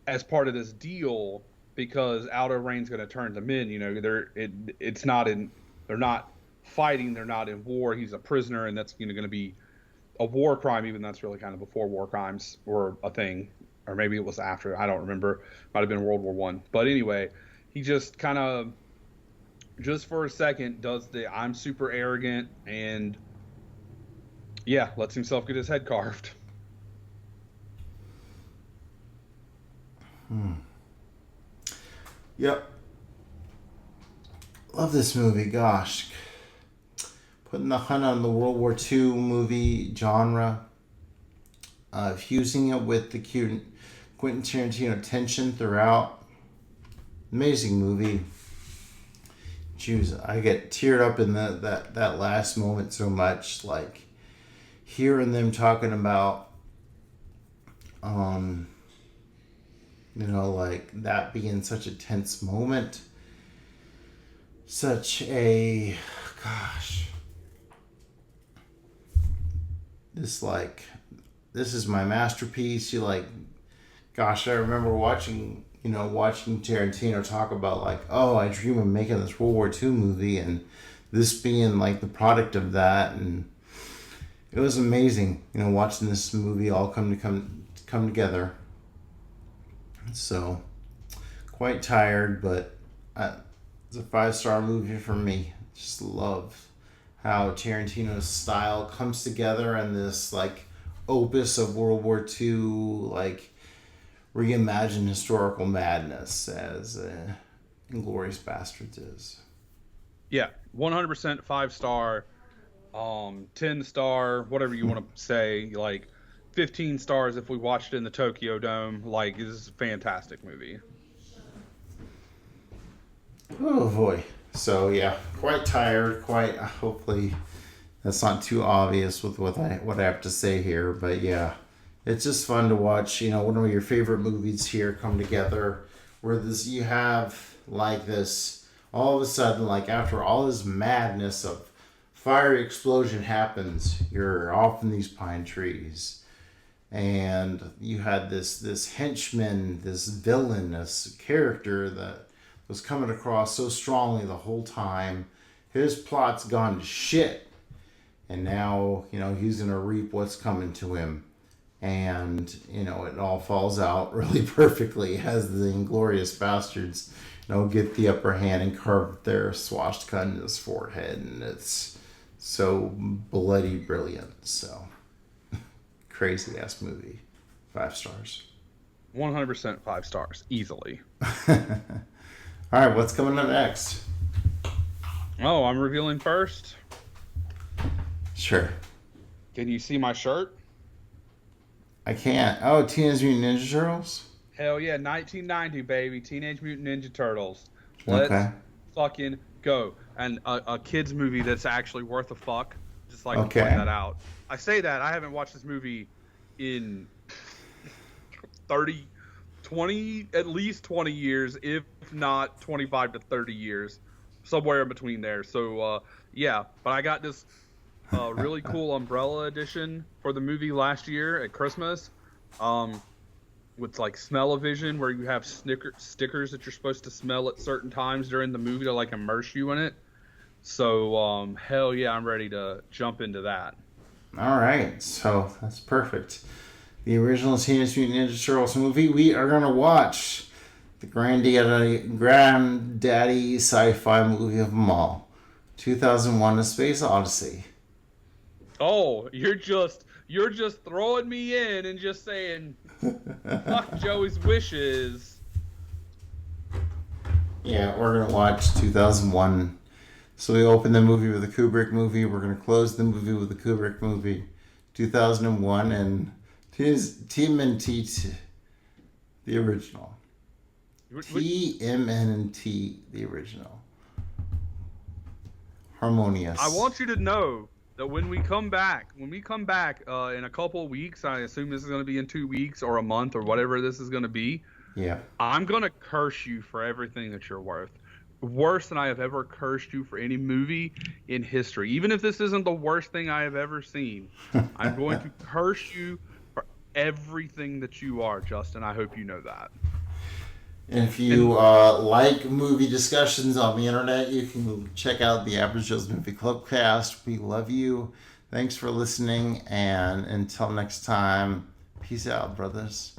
as part of this deal, because Aldo Rain's going to turn them in. They're not fighting, they're not in war. He's a prisoner, and that's going to be a war crime. Even that's really kind of before war crimes were a thing, or maybe it was after. I don't remember. Might have been World War I. But anyway, he just kind of, just for a second, does the I'm super arrogant and lets himself get his head carved. Yep. Love this movie, gosh. Putting the hunt on the World War II movie genre. Fusing it with the Quentin Tarantino tension throughout. Amazing movie. Jeez, I get teared up in that last moment so much. Hearing them talking about that being such a tense moment. Such a, this is my masterpiece. I remember watching Tarantino talk about I dream of making this World War II movie, and this being the product of that. And it was amazing, watching this movie all come together. So, quite tired, but it's a 5-star movie for me. Just love how Tarantino's style comes together in this opus of World War II, reimagined historical madness as Inglourious Basterds is. Yeah, 100% 5-star, 10-star, whatever you want to say, 15 stars if we watched it in the Tokyo Dome. This is a fantastic movie. Oh boy. So quite tired, hopefully that's not too obvious with what I have to say here, but yeah, it's just fun to watch. One of your favorite movies here come together, where you have like this all of a sudden, like after all this madness of fiery explosion happens, you're off in these pine trees, and you had this henchman, this villain, this character that was coming across so strongly the whole time. His plot's gone to shit, and now he's gonna reap what's coming to him, and it all falls out really perfectly as the Inglourious Basterds get the upper hand and carve their swastika in his forehead, and it's so bloody brilliant. So crazy ass movie. 5 stars. 100% 5 stars, easily. All right, what's coming up next? Oh, I'm revealing first. Sure. Can you see my shirt? I can't. Oh, Teenage Mutant Ninja Turtles? Hell yeah, 1990, baby. Teenage Mutant Ninja Turtles. Let's fucking go. And a kid's movie that's actually worth a fuck. Just like to point that out. I say that. I haven't watched this movie in 20, at least 20 years, if not 25 to 30 years. Somewhere in between there. So, yeah. But I got this really cool umbrella edition for the movie last year at Christmas. With like smell-o-vision, where you have stickers that you're supposed to smell at certain times during the movie to like immerse you in it. So, hell yeah, I'm ready to jump into that. All right, so that's perfect. The original Teenage Mutant Ninja Turtles movie. We are gonna watch the granddaddy sci-fi movie of them all, 2001: A Space Odyssey. Oh, you're just throwing me in and just saying, fuck Joey's wishes. Yeah, we're going to watch 2001. So we open the movie with a Kubrick movie. We're going to close the movie with a Kubrick movie. 2001 and TMNT, the original. TMNT, the original. Harmonious. I want you to know that when we come back in a couple of weeks, I assume this is going to be in 2 weeks or a month or whatever this is going to be. Yeah. I'm going to curse you for everything that you're worth. Worse than I have ever cursed you for any movie in history. Even if this isn't the worst thing I have ever seen, I'm going to curse you for everything that you are, Justin. I hope you know that. And if you like movie discussions on the internet, you can check out the Average Joe's Movie Clubcast. We love you. Thanks for listening. And until next time, peace out, brothers.